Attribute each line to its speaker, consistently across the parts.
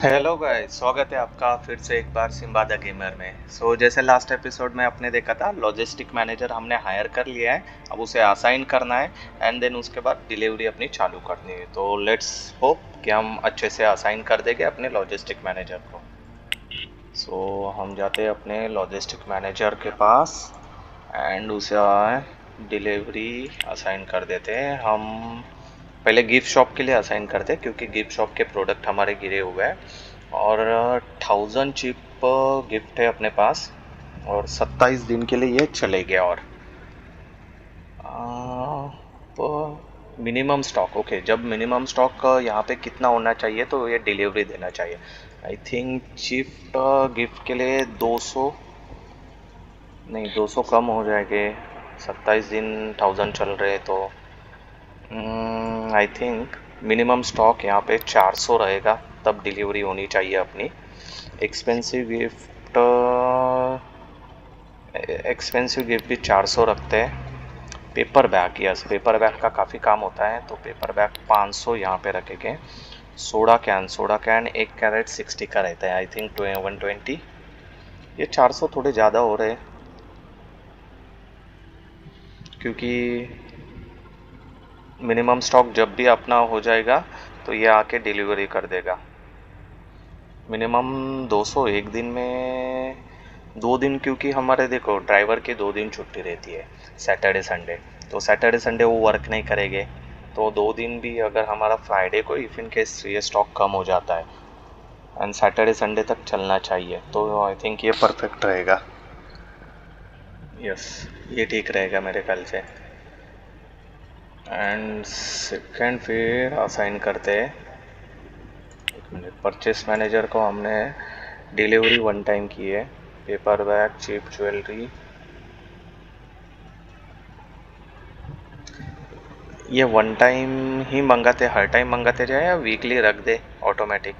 Speaker 1: Hello guys, स्वागत है आपका फिर से एक बार सिम्बा द गेमर में। जैसे लास्ट एपिसोड में आपने देखा था, लॉजिस्टिक मैनेजर हमने हायर कर लिया है। अब उसे असाइन करना है एंड देन उसके बाद डिलीवरी अपनी चालू करनी है। तो लेट्स होप कि हम अच्छे से असाइन कर देंगे अपने लॉजिस्टिक मैनेजर को। हम जाते हैं अपने लॉजिस्टिक मैनेजर के पास एंड उसे डिलीवरी असाइन कर देते हैं। हम पहले गिफ्ट शॉप के लिए असाइन करते हैं क्योंकि गिफ्ट शॉप के प्रोडक्ट हमारे गिरे हुए हैं और 1000 चिप गिफ्ट है अपने पास और 27 दिन के लिए ये चलेगा। और मिनिमम स्टॉक, ओके, जब मिनिमम स्टॉक यहाँ पे कितना होना चाहिए तो ये डिलीवरी देना चाहिए। आई थिंक चिप गिफ्ट के लिए 200, नहीं 200 कम हो जाएंगे। 27 दिन 1000 चल रहे तो आई थिंक मिनिमम स्टॉक यहाँ पे 400 रहेगा, तब डिलीवरी होनी चाहिए अपनी। एक्सपेंसिव गिफ्ट, एक्सपेंसिव गिफ्ट भी 400 रखते हैं। Paper bag, yes, paper bag का काफ़ी काम होता है तो पेपर बैग 500 यहाँ पे रखेंगे। सोडा कैन 1 कैरेट 60 का रहता है, आई थिंक 120। ये 400 थोड़े ज़्यादा हो रहे हैं क्योंकि मिनिमम स्टॉक जब भी अपना हो जाएगा तो ये आके डिलीवरी कर देगा। मिनिमम 200 एक दिन में, 2 दिन, क्योंकि हमारे देखो ड्राइवर की 2 दिन छुट्टी रहती है, सैटरडे संडे। तो सैटरडे संडे वो वर्क नहीं करेंगे, तो 2 दिन भी अगर हमारा फ्राइडे को इफ इन केस ये स्टॉक कम हो जाता है एंड सैटरडे संडे तक चलना चाहिए तो आई थिंक ये परफेक्ट रहेगा। यस, ये ठीक रहेगा मेरे ख्याल से। एंड सेकेंड फिर असाइन करते हैं, एक मिनट, परचेस मैनेजर को हमने डिलीवरी 1 टाइम की है। पेपर बैग, चीप ज्वेलरी, ये 1 टाइम ही मंगाते, हर टाइम मंगाते जाए या वीकली रख दे ऑटोमेटिक?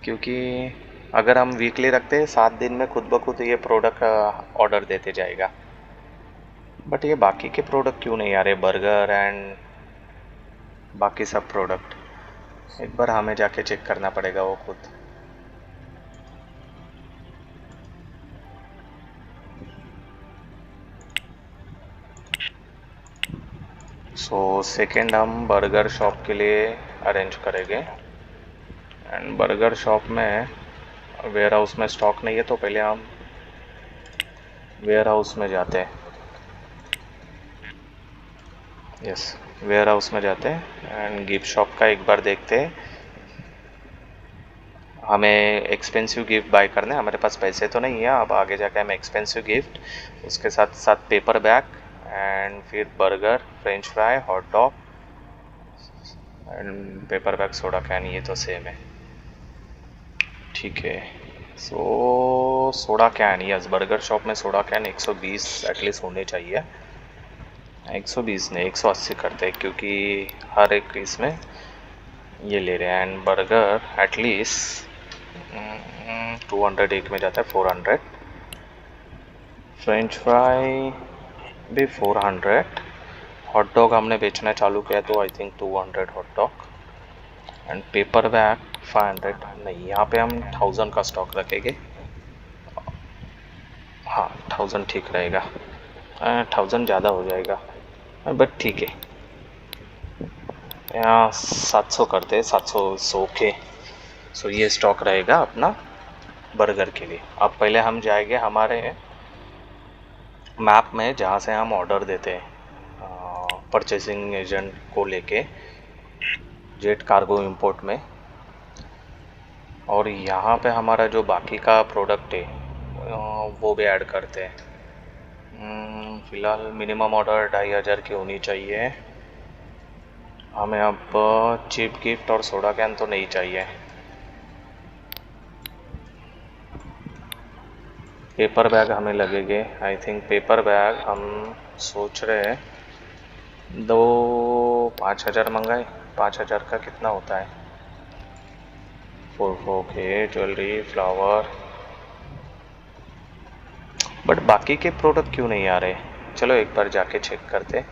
Speaker 1: क्योंकि अगर हम वीकली रखते हैं 7 दिन में खुद ब खुद ये प्रोडक्ट ऑर्डर देते जाएगा। बट ये बाकी के प्रोडक्ट क्यों नहीं आ रहे, बर्गर एंड बाकी सब प्रोडक्ट? एक बार हमें जाके चेक करना पड़ेगा वो खुद। सेकेंड हम बर्गर शॉप के लिए अरेंज करेंगे एंड बर्गर शॉप में वेयर हाउस में स्टॉक नहीं है तो पहले हम वेयर हाउस में जाते हैं। यस, वेयर हाउस में जाते हैं एंड गिफ्ट शॉप का एक बार देखते हैं। हमें एक्सपेंसिव गिफ्ट बाय करना है, हमारे पास पैसे तो नहीं है, अब आगे जाके हम एक्सपेंसिव गिफ्ट, उसके साथ साथ पेपर बैग एंड फिर burger, French fry, hot dog and paper bag, soda can, ये तो सेम है। ठीक है, soda can, yes, burger shop में सोडा कैन 120 एटलीस्ट होने चाहिए। 120 नहीं, 180 करते हैं क्योंकि हर एक इसमें ये ले रहे हैं। एंड बर्गर एटलीस्ट 200 एक में जाता है, 400। फ्रेंच फ्राई भी 400। हॉट डॉग हमने बेचना चालू किया तो I think 200 hot dog. And paper bag 500, नहीं, यहाँ पे हम 1000 का स्टॉक रखेंगे। हाँ, 1000 ठीक रहेगा। 1000 ज़्यादा हो जाएगा बट ठीक है, यहाँ 700 करते हैं, 700 सौ के। ये स्टॉक रहेगा अपना बर्गर के लिए। अब पहले हम जाएंगे हमारे मैप में जहाँ से हम ऑर्डर देते हैं परचेसिंग एजेंट को लेके जेट कार्गो इंपोर्ट में, और यहाँ पे हमारा जो बाकी का प्रोडक्ट है वो भी ऐड करते हैं। फ़िलहाल मिनिमम ऑर्डर 2500 की होनी चाहिए हमें। अब चिप गिफ्ट और सोडा कैन तो नहीं चाहिए। पेपर बैग हमें लगेंगे, आई थिंक पेपर बैग हम सोच रहे हैं 5,000 मंगाए। 5,000 का कितना होता है? 4 के ज्वेलरी, फ्लावर, बट बाकी के प्रोडक्ट क्यों नहीं आ रहे? चलो एक बार जाके चेक करते।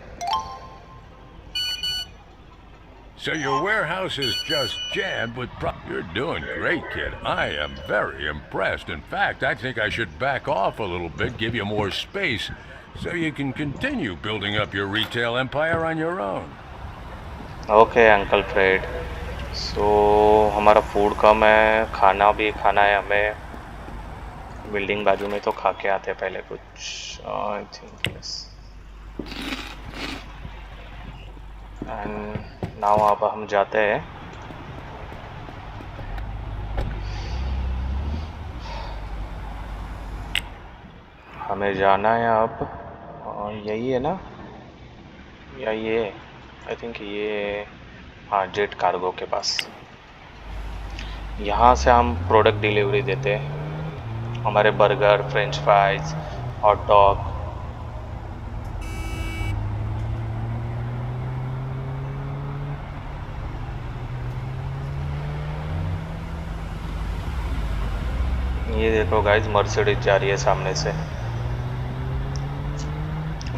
Speaker 2: So your warehouse is just jammed with You're doing great, kid. I am very impressed. In fact, I think I should back off a little bit, give you more space, so you can continue building up your retail empire on your own.
Speaker 1: Okay uncle Fred. So हमारा food कम है, खाना भी खाना है हमें। Building बाजू में तो खा के आते हैं पहले कुछ, I think yes. And now अब हम जाते हैं। हमें जाना है अब, यही है ना, या ये, आई थिंक ये, हाँ जेट कार्गो के पास। यहाँ से हम प्रोडक्ट डिलीवरी देते हैं, हमारे burger, French fries, hot dog. ये देखो गाइज, मर्सिडीज जा रही है सामने से।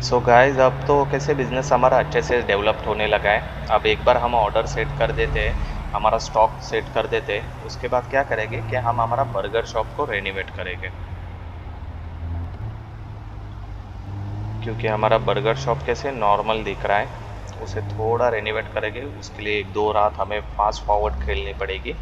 Speaker 1: सो गाइज अब तो कैसे बिज़नेस हमारा अच्छे से डेवलप्ड होने लगा है। अब एक बार हम ऑर्डर सेट कर देते हैं, हमारा स्टॉक सेट कर देते हैं, उसके बाद क्या करेंगे कि हम हमारा बर्गर शॉप को रेनोवेट करेंगे। क्योंकि हमारा बर्गर शॉप कैसे नॉर्मल दिख रहा है, उसे थोड़ा रेनोवेट करेंगे। उसके लिए 1-2 रात हमें फास्ट फॉरवर्ड खेलनी पड़ेगी।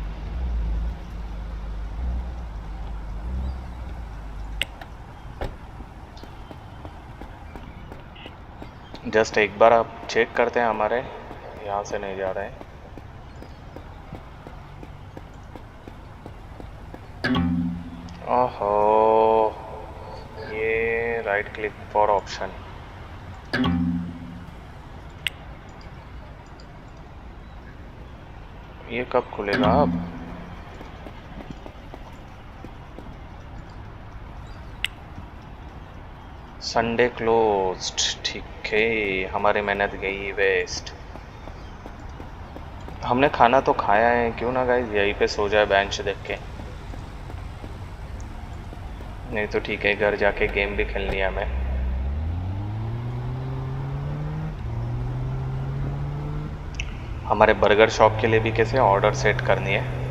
Speaker 1: जस्ट एक बार आप चेक करते हैं, हमारे यहाँ से नहीं जा रहे हैं। ओहो, ये राइट क्लिक फॉर ऑप्शन। ये कब खुलेगा अब? संडे क्लोज्ड, ठीक है, हमारी मेहनत गई वेस्ट। हमने खाना तो खाया है, क्यों ना गाइस यहीं पे सो जाए बेंच देख के। नहीं तो ठीक है, घर जाके गेम भी खेलनी है हमें। हमारे बर्गर शॉप के लिए भी कैसे ऑर्डर सेट करनी है।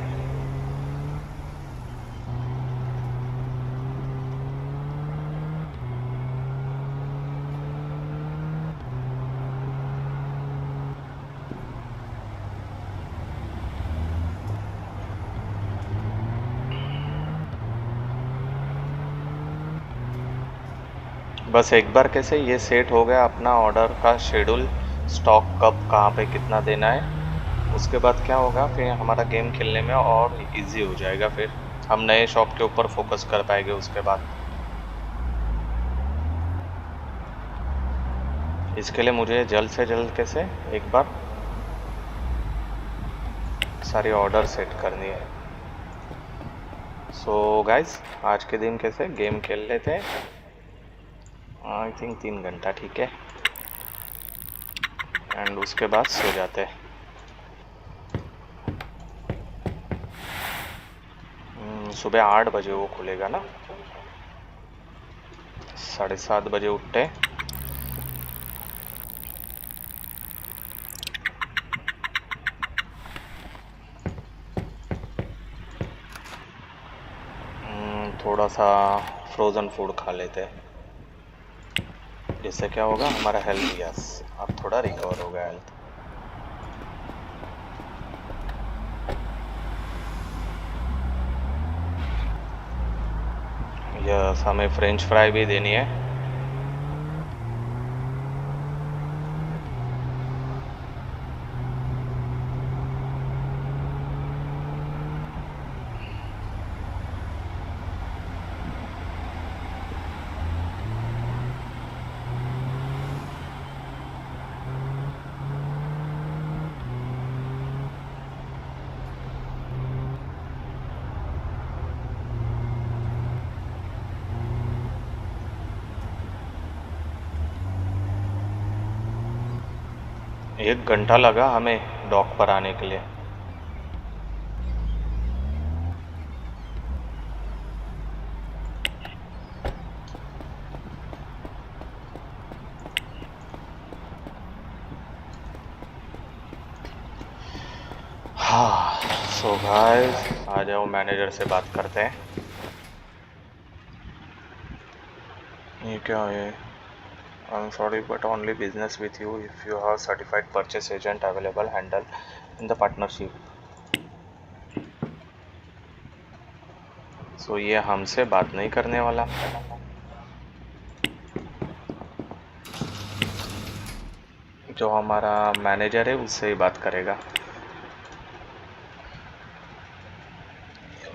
Speaker 1: बस एक बार कैसे ये सेट हो गया अपना ऑर्डर का शेड्यूल, स्टॉक कब कहाँ पे कितना देना है, उसके बाद क्या होगा, फिर हमारा गेम खेलने में और इजी हो जाएगा। फिर हम नए शॉप के ऊपर फोकस कर पाएंगे उसके बाद। इसके लिए मुझे जल्द से जल्द कैसे एक बार सारी ऑर्डर सेट करनी है। सो गाइस आज के दिन कैसे गेम खेल लेते हैं, आई थिंक 3 घंटा ठीक है, एंड उसके बाद सो जाते हैं। सुबह 8 बजे वो खुलेगा ना, 7:30 बजे उठते। थोड़ा सा फ्रोज़न फूड खा लेते हैं, जिससे क्या होगा हमारा हेल्थ, यस अब थोड़ा रिकवर होगा हेल्थ। यस हमें फ्रेंच फ्राई भी देनी है। एक घंटा लगा हमें डॉक पर आने के लिए। हाँ, सो गाइस आ जाओ मैनेजर से बात करते हैं। ये क्या है? I am sorry but only business with you if you have certified purchase agent available handle in the partnership. So ये हमसे बात नहीं करने वाला, जो हमारा मैनेजर है उससे ही बात करेगा।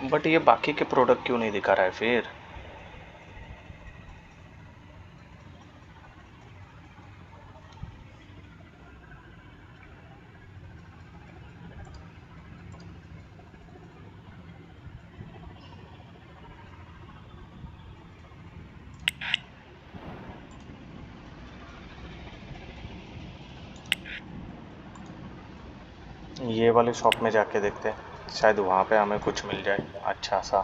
Speaker 1: बट ये बाकी के प्रोडक्ट क्यों नहीं दिखा रहा है फिर? ये वाली शॉप में जाके देखते हैं, शायद वहाँ पे हमें कुछ मिल जाए अच्छा सा,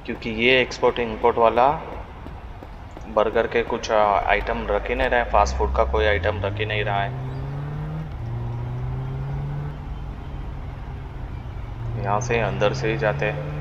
Speaker 1: क्योंकि ये एक्सपोर्ट इंपोर्ट वाला बर्गर के कुछ आइटम रख ही नहीं रहा है, फास्ट फूड का कोई आइटम रख ही नहीं रहा है। यहाँ से अंदर से ही जाते हैं।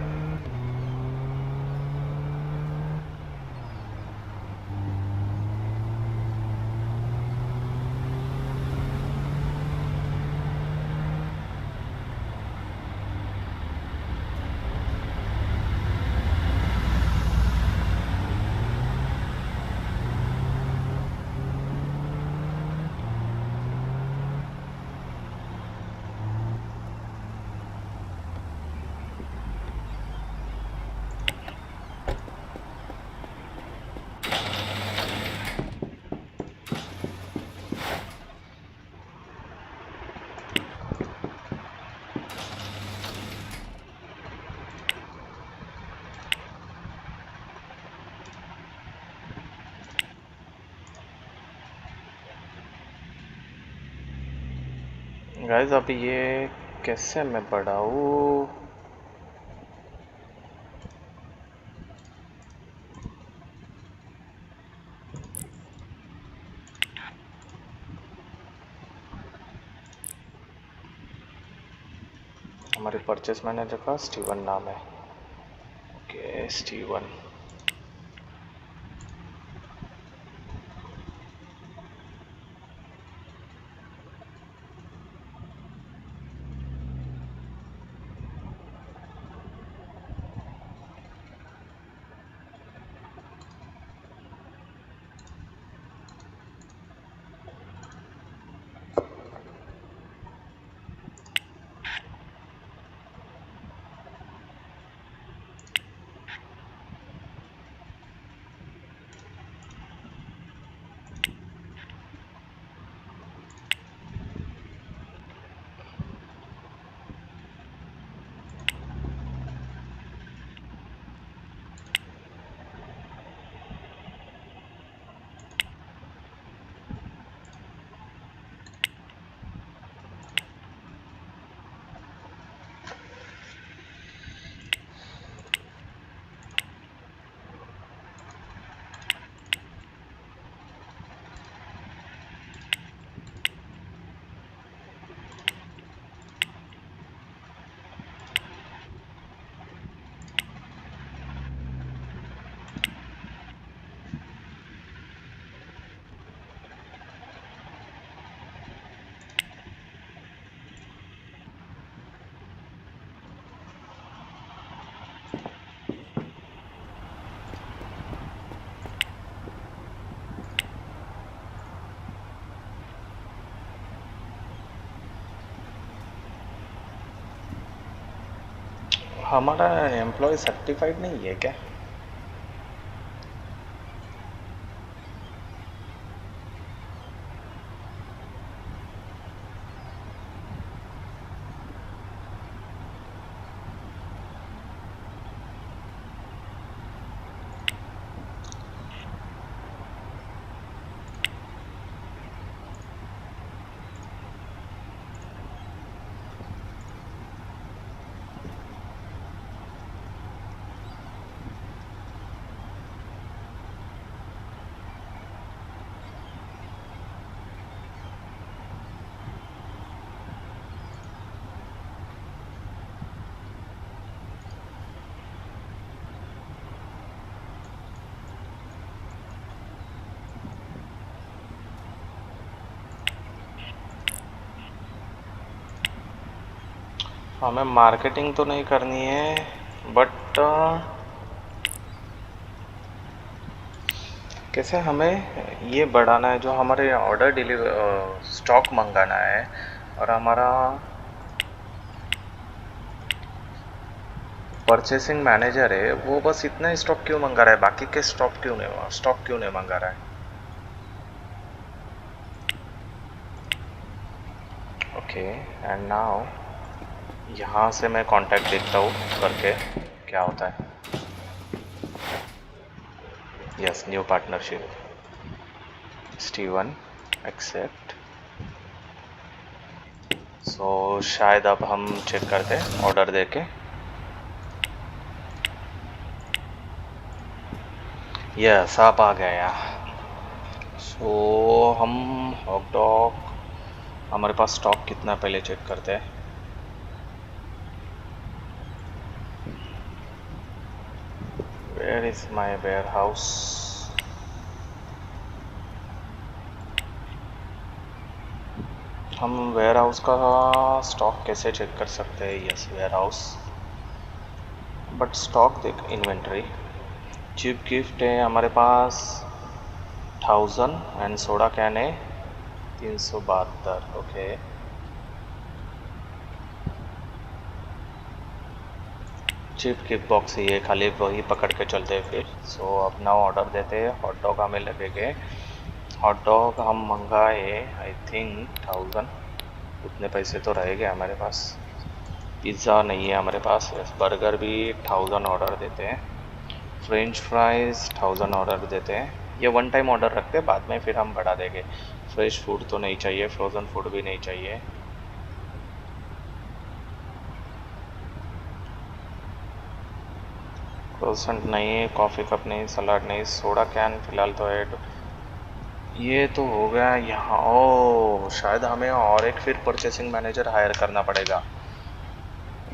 Speaker 1: गाइस अभी ये कैसे मैं बढ़ाऊँ? हमारे परचेस मैनेजर का स्टीवन नाम है। Okay Steven. हमारा एम्प्लॉय सर्टिफाइड नहीं है क्या? हमें मार्केटिंग तो नहीं करनी है, बट कैसे हमें ये बढ़ाना है, जो हमारे ऑर्डर डिलीवर स्टॉक मंगाना है, और हमारा परचेसिंग मैनेजर है वो बस इतना स्टॉक क्यों मंगा रहा है, बाकी के स्टॉक क्यों नहीं मंगा रहा है। ओके, एंड नाउ यहाँ से मैं कांटेक्ट देखता हूँ करके क्या होता है। Yes, new partnership, Steven, accept. So शायद अब हम चेक करते हैं ऑर्डर देके। यस, आप आ गया। सो हम हॉट डॉग, हमारे पास स्टॉक कितना पहले चेक करते हैं। Where is my warehouse. हम वेयर हाउस का स्टॉक कैसे चेक कर सकते हैं। Yes, warehouse, but stock देख, इन्वेंट्री, चीप गिफ्ट है हमारे पास 1000 एंड सोडा कैन है 372। ओके, चिप किक बॉक्स ही है, खाली वही पकड़ के चलते हैं फिर। सो अपना ऑर्डर देते हैं। हॉट डॉग हमें लगेंगे, हॉट डॉग हम मंगाए आई थिंक 1000, उतने पैसे तो रहेंगे हमारे पास। पिज़्ज़ा नहीं है हमारे पास। बर्गर भी 1000 ऑर्डर देते हैं। फ्रेंच फ्राइज़ 1000 ऑर्डर देते हैं। ये वन टाइम ऑर्डर रखते हैं, बाद में फिर हम बढ़ा देंगे। फ्रेश फूड तो नहीं चाहिए, फ्रोज़न फूड भी नहीं चाहिए। क्रोसेंट नहीं है, कॉफ़ी कप नहीं, सलाद नहीं, सोडा कैन फ़िलहाल तो ऐड। ये तो हो गया यहाँ। ओ, शायद हमें और एक फिर परचेसिंग मैनेजर हायर करना पड़ेगा,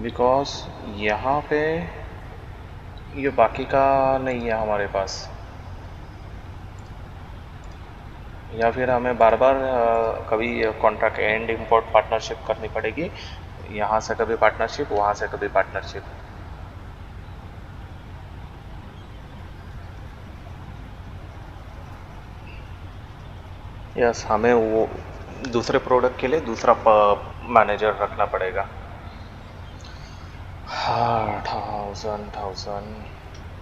Speaker 1: बिकॉज यहाँ पे ये बाकी का नहीं है हमारे पास। या फिर हमें बार बार कभी कॉन्ट्रैक्ट एंड इंपोर्ट पार्टनरशिप करनी पड़ेगी, यहाँ से कभी पार्टनरशिप, वहाँ से कभी पार्टनरशिप। यस, हमें वो दूसरे प्रोडक्ट के लिए दूसरा मैनेजर रखना पड़ेगा। हाँ, 1000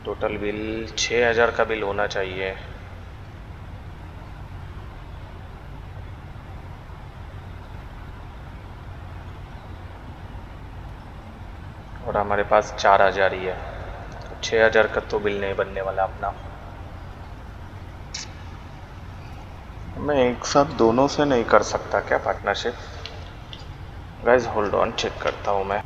Speaker 1: टोटल बिल 6000 का बिल होना चाहिए। और हमारे पास 4000 ही है, 6000 का तो बिल नहीं बनने वाला अपना। मैं एक साथ दोनों से नहीं कर सकता क्या partnership. Guys hold on, check करता हूँ मैं।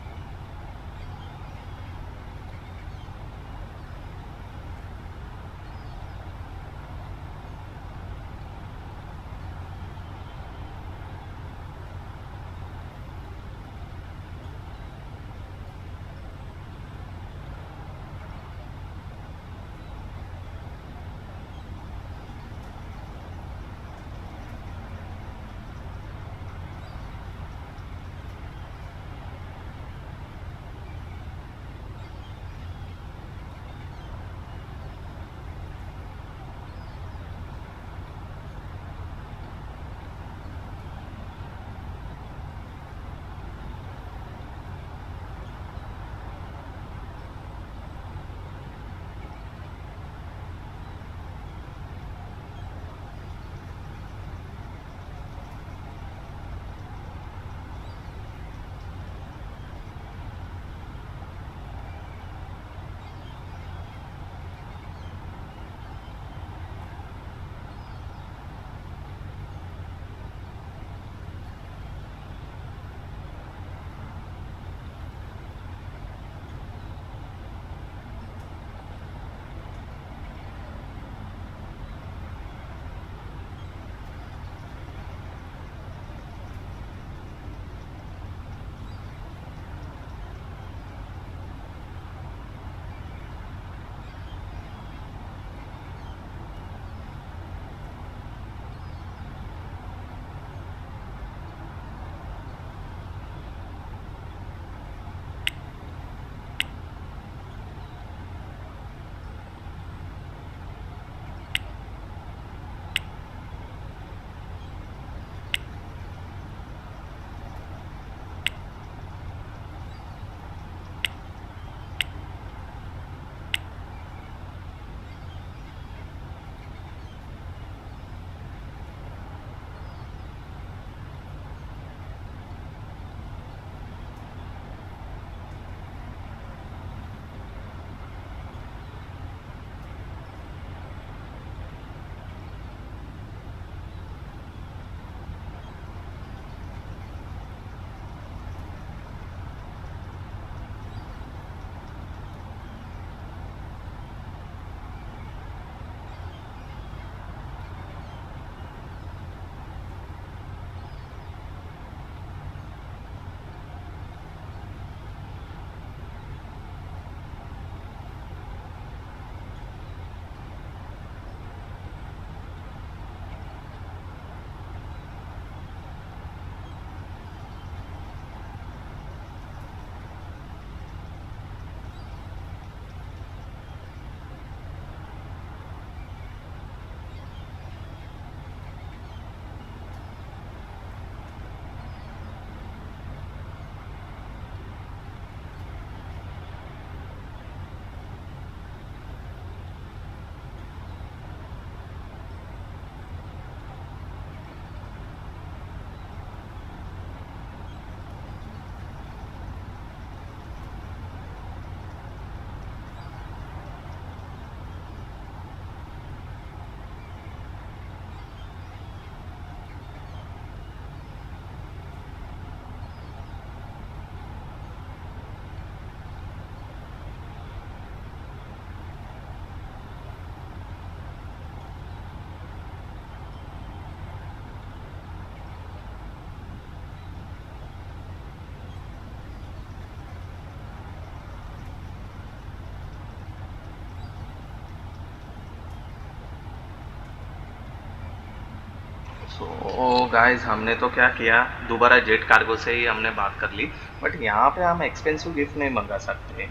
Speaker 1: सो गाइस, हमने तो क्या किया, दोबारा जेट कार्गो से ही हमने बात कर ली। बट यहाँ पे हम एक्सपेंसिव गिफ्ट नहीं मंगा सकते।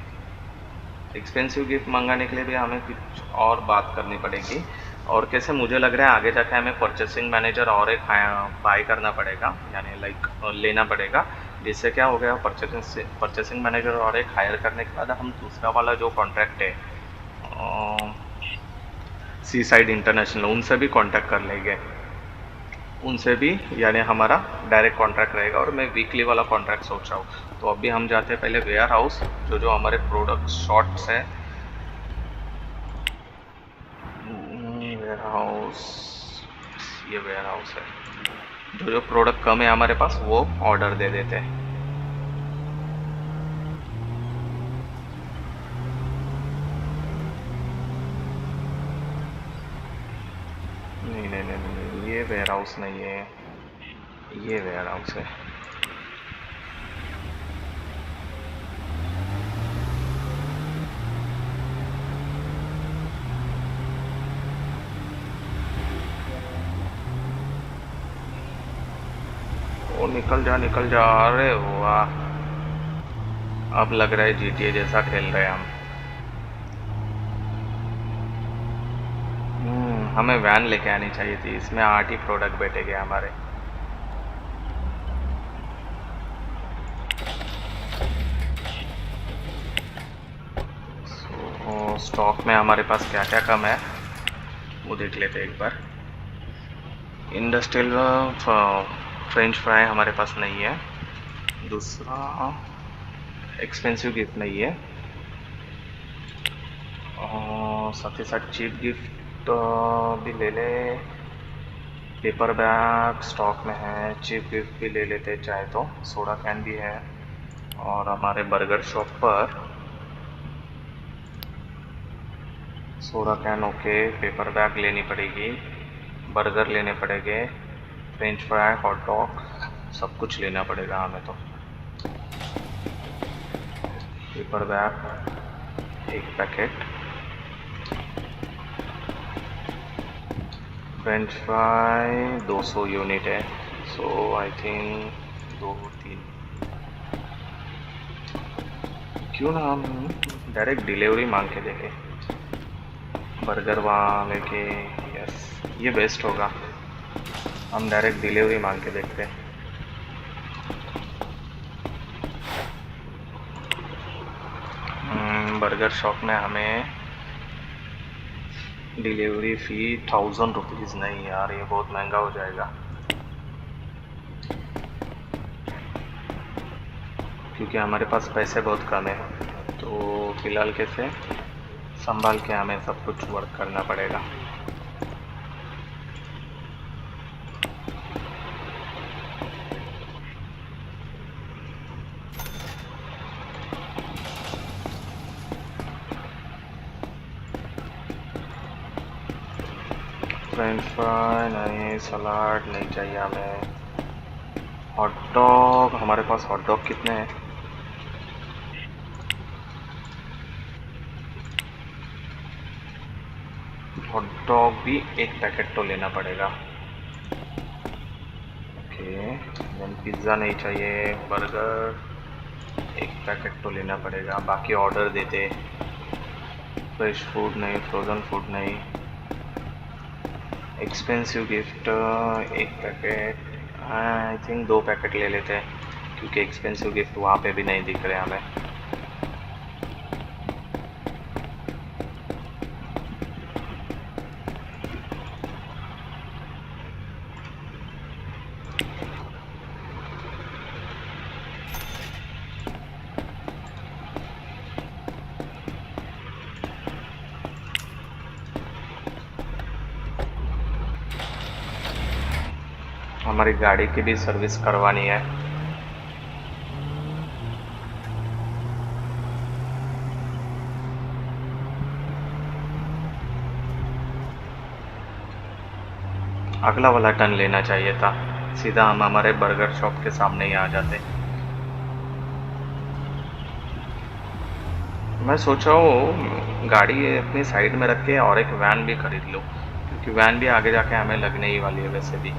Speaker 1: एक्सपेंसिव गिफ्ट मंगाने के लिए भी हमें कुछ और बात करनी पड़ेगी। और कैसे मुझे लग रहा है आगे जाके हमें परचेसिंग मैनेजर और एक बाय करना पड़ेगा, यानी लाइक लेना पड़ेगा। जिससे क्या हो गया, परचेसिंग मैनेजर और एक हायर करने के बाद हम दूसरा वाला जो कॉन्ट्रैक्ट है सी साइड इंटरनेशनल, उनसे भी कांटेक्ट कर लेंगे। उनसे भी यानी हमारा डायरेक्ट कॉन्ट्रैक्ट रहेगा। और मैं वीकली वाला कॉन्ट्रैक्ट सोच रहा हूँ। तो अभी हम जाते हैं पहले वेयर हाउस, जो हमारे प्रोडक्ट शॉर्ट्स है। वेयर हाउस, ये वेयर हाउस है। जो प्रोडक्ट कम है हमारे पास वो ऑर्डर दे देते हैं। नहीं नहीं नहीं नहीं, ये वेयर हाउस नहीं है, ये वेयर हाउस है। ओ निकल जा निकल जा, अरे वाह, अब लग रहा है GTA जैसा खेल रहे हैं हम। हमें वैन लेके आनी चाहिए थी, इसमें 8 ही प्रोडक्ट बैठेंगे हमारे। तो स्टॉक में हमारे पास क्या क्या कम है वो देख लेते हैं एक बार। इंडस्ट्रियल फ्रेंच फ्राई हमारे पास नहीं है। दूसरा, एक्सपेंसिव गिफ्ट नहीं है। और साथ ही साथ चीप गिफ्ट भी ले ले। पेपर बैग स्टॉक में है, चीप गिफ्ट भी ले लेते चाहे तो। सोडा कैन भी है। और हमारे बर्गर शॉप पर soda can okay, paper bag लेनी पड़ेगी, बर्गर लेने पड़ेंगे, फ्रेंच फ्राई, हॉट डॉग, सब कुछ लेना पड़ेगा हमें तो। Paper bag 1 packet, French fry 200 unit है। सो आई थिंक 2-3। क्यों ना हम डायरेक्ट डिलीवरी मांग के देखें, बर्गर वहाँ लेके। यस, ये बेस्ट होगा, हम डायरेक्ट डिलीवरी मांग के देखते हैं। बर्गर शॉप में हमें डिलीवरी फ़ी 1000 रुपीज़, नहीं यार ये बहुत महंगा हो जाएगा। क्योंकि हमारे पास पैसे बहुत कम है। तो फ़िलहाल कैसे संभाल के हमें सब कुछ वर्क करना पड़ेगा। फ्रेंच फ्राई नहीं, सलाद नहीं चाहिए हमें। हॉट डॉग, हमारे पास हॉट डॉग कितने हैं? हॉट डॉग भी 1 पैकेट तो लेना पड़ेगा। ओके, देन पिज़्ज़ा नहीं चाहिए। बर्गर 1 पैकेट तो लेना पड़ेगा, बाकी ऑर्डर देते। फ्रेश फूड नहीं, फ्रोज़न फूड नहीं। Expensive gift 1 packet, I think 2 packet ले लेते हैं, क्योंकि एक्सपेंसिव गिफ्ट वहाँ पे भी नहीं दिख रहे हमें। हमारी गाड़ी की भी सर्विस करवानी है। अगला वाला टर्न लेना चाहिए था, सीधा हम हमारे बर्गर शॉप के सामने ही आ जाते। मैं सोच रहा हूँ गाड़ी अपनी साइड में रख के और एक वैन भी खरीद लूँ, क्योंकि वैन भी आगे जाके हमें लगने ही वाली है वैसे भी।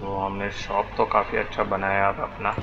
Speaker 1: तो हमने शॉप तो काफ़ी अच्छा बनाया अब अपना।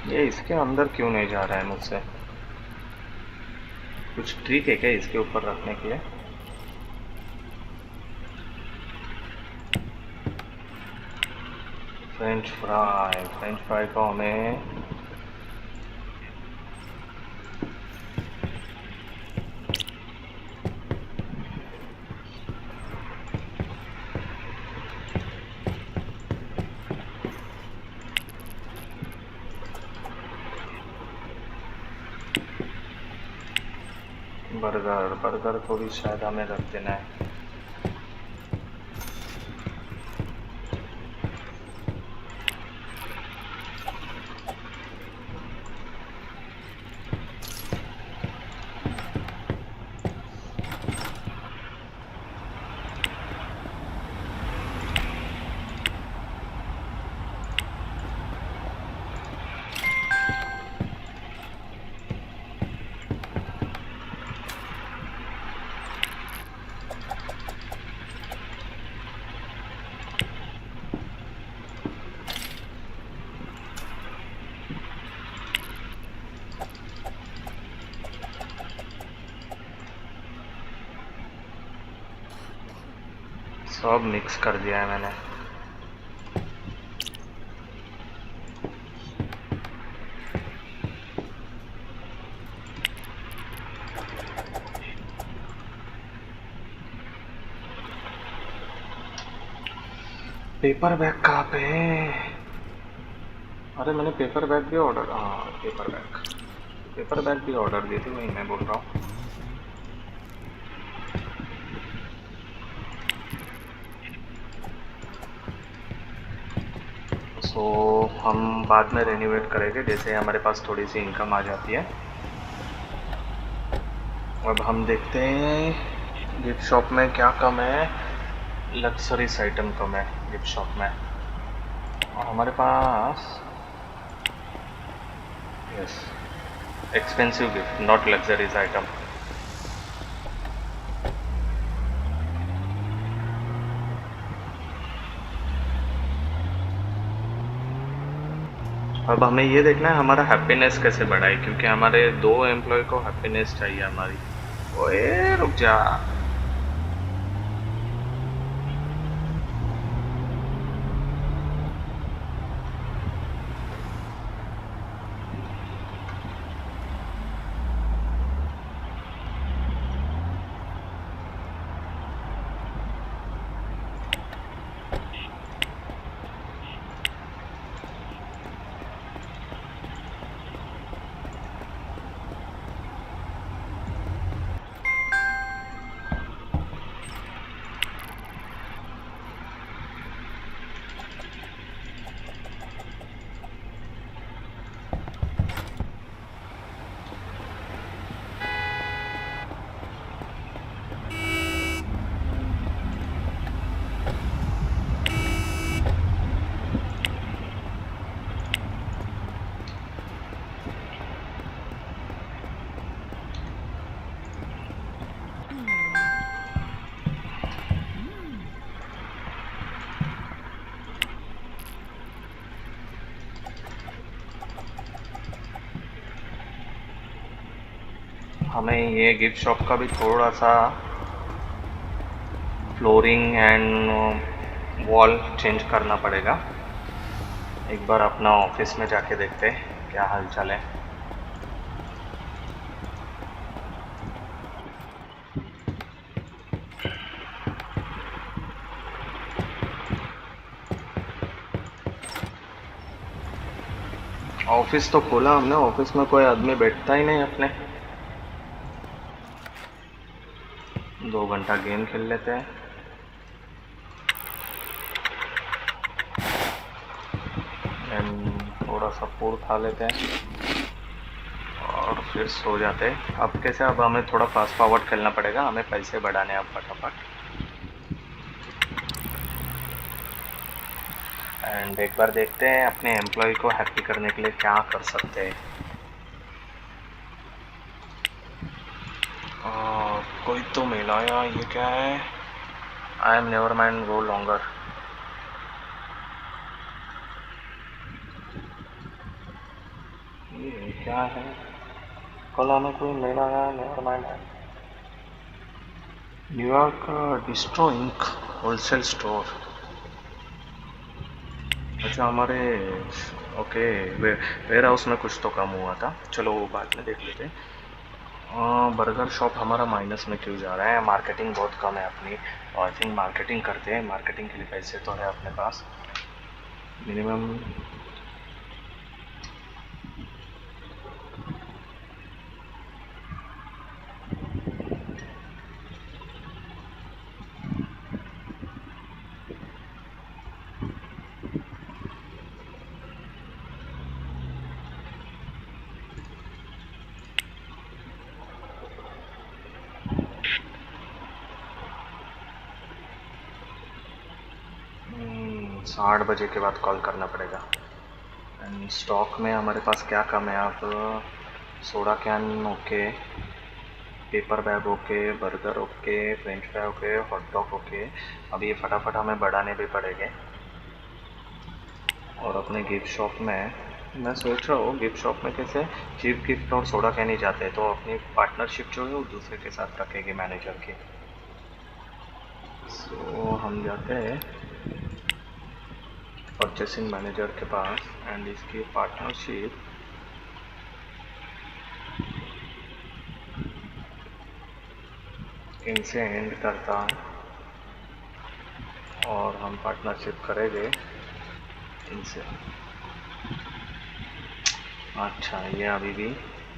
Speaker 1: ये इसके अंदर क्यों नहीं जा रहा है मुझसे? कुछ ट्रिक है क्या इसके ऊपर रखने के लिए? फ्रेंच फ्राई को हमें बर्गर को भी शायद हमें रख देना है। सब मिक्स कर दिया है मैंने। पेपर बैग कहाँ पे है? अरे मैंने पेपर बैग भी ऑर्डर, हाँ पेपर बैग भी ऑर्डर दी थी, वही मैं बोल रहा हूँ। सो हम बाद में रेनोवेट करेंगे जैसे हमारे पास थोड़ी सी इनकम आ जाती है। अब हम देखते हैं गिफ्ट शॉप में क्या कम है। लग्जरीज आइटम कम है गिफ्ट शॉप में, और हमारे पास yes expensive gift not luxuries item. अब हमें ये देखना है हमारा हैप्पीनेस कैसे बढ़ाए, क्योंकि हमारे 2 एम्प्लॉय को हैप्पीनेस चाहिए हमारी। ओए रुक जा। हमें ये गिफ्ट शॉप का भी थोड़ा सा फ्लोरिंग एंड वॉल चेंज करना पड़ेगा। एक बार अपना ऑफिस में जाके देखते हैं क्या हाल चाल है। ऑफिस तो खोला हमने, ऑफिस में कोई आदमी बैठता ही नहीं अपने। 2 घंटा गेम खेल लेते हैं। एंड थोड़ा सा फूड खा लेते हैं और फिर सो जाते हैं। अब कैसे, अब हमें थोड़ा फास्ट फॉरवर्ड खेलना पड़ेगा, हमें पैसे बढ़ाने हैं अब फटाफट। एंड एक बार देखते हैं अपने एम्प्लॉय को हैप्पी करने के लिए क्या कर सकते हैं। कोई तो मेल आया, ये क्या है? I am never mind go longer. ये क्या है? कल हमें कोई मेल आया, नेवर माइंड है। New York distro Inc wholesale store. अच्छा, हमारे ओके वेयर हाउस में कुछ तो कम हुआ था, चलो वो बाद में देख लेते हैं। बर्गर शॉप हमारा माइनस में क्यों जा रहा है? मार्केटिंग बहुत कम है अपनी, और आई थिंक मार्केटिंग करते हैं, मार्केटिंग के लिए पैसे तो है अपने पास मिनिमम। हम्म, 8 बजे के बाद कॉल करना पड़ेगा। एंड स्टॉक में हमारे पास क्या कम है अब? Soda can okay, paper bag okay, burger okay, French fry okay, hot dog okay. अब ये फटाफट हमें बढ़ाने भी पड़ेंगे। और अपने गिफ्ट शॉप में मैं सोच रहा हूँ, गिफ्ट शॉप में कैसे चीप गिफ्ट और सोडा कैन ही जाते हैं, तो अपनी पार्टनरशिप जो है वो दूसरे के साथ रखेगी मैनेजर की। सो हम जाते हैं परचेसिंग मैनेजर के पास एंड इसकी पार्टनरशिप इनसे एंड करता और हम पार्टनरशिप करेंगे इनसे। अच्छा, ये अभी भी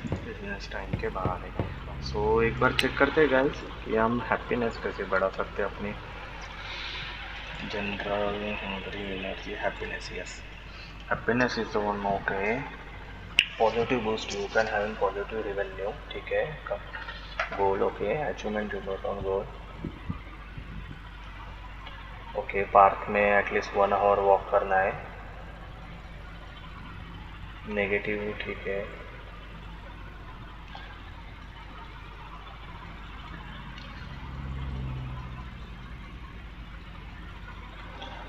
Speaker 1: बिजनेस टाइम के बाहर है। सो एक बार चेक करते हैं गाइस कि हम हैप्पीनेस कैसे बढ़ा सकते हैं अपनी। General Hungary energy happiness, yes, happiness is the one. Okay, positive boost you can have positive revenue, ठीक है। Goal okay, achievement report on goal okay. Park में एटलीस्ट 1 आवर वॉक करना है, नेगेटिव, ठीक है।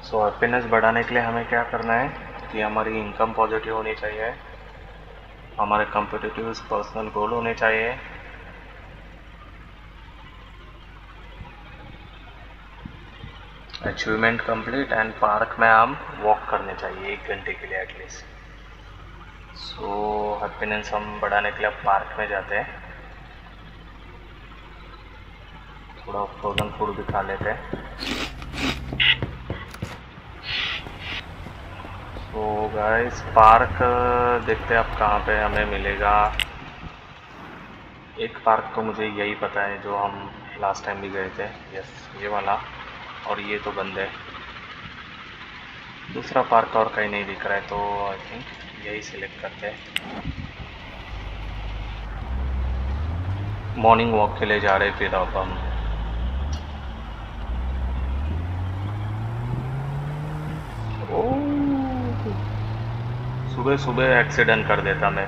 Speaker 1: सो हैप्पीनेस बढ़ाने के लिए हमें क्या करना है कि हमारी इनकम पॉजिटिव होनी चाहिए, हमारे कम्पिटिटिव पर्सनल गोल होने चाहिए, अचीवमेंट कंप्लीट, एंड पार्क में हम वॉक करने चाहिए 1 घंटे के लिए एटलीस्ट। सो हैप्पीनेस हम बढ़ाने के लिए पार्क में जाते हैं, थोड़ा फ्रोजन फूड भी खा लेते हैं। तो गाइस पार्क देखते हैं अब कहाँ पे हमें मिलेगा। एक पार्क तो मुझे यही पता है जो हम लास्ट टाइम भी गए थे, यस ये वाला, और ये तो बंद है। दूसरा पार्क और कहीं नहीं दिख रहा है, तो आई थिंक यही सिलेक्ट करते हैं। मॉर्निंग वॉक के लिए जा रहे फिर अब हम। सुबह सुबह एक्सीडेंट कर देता मैं।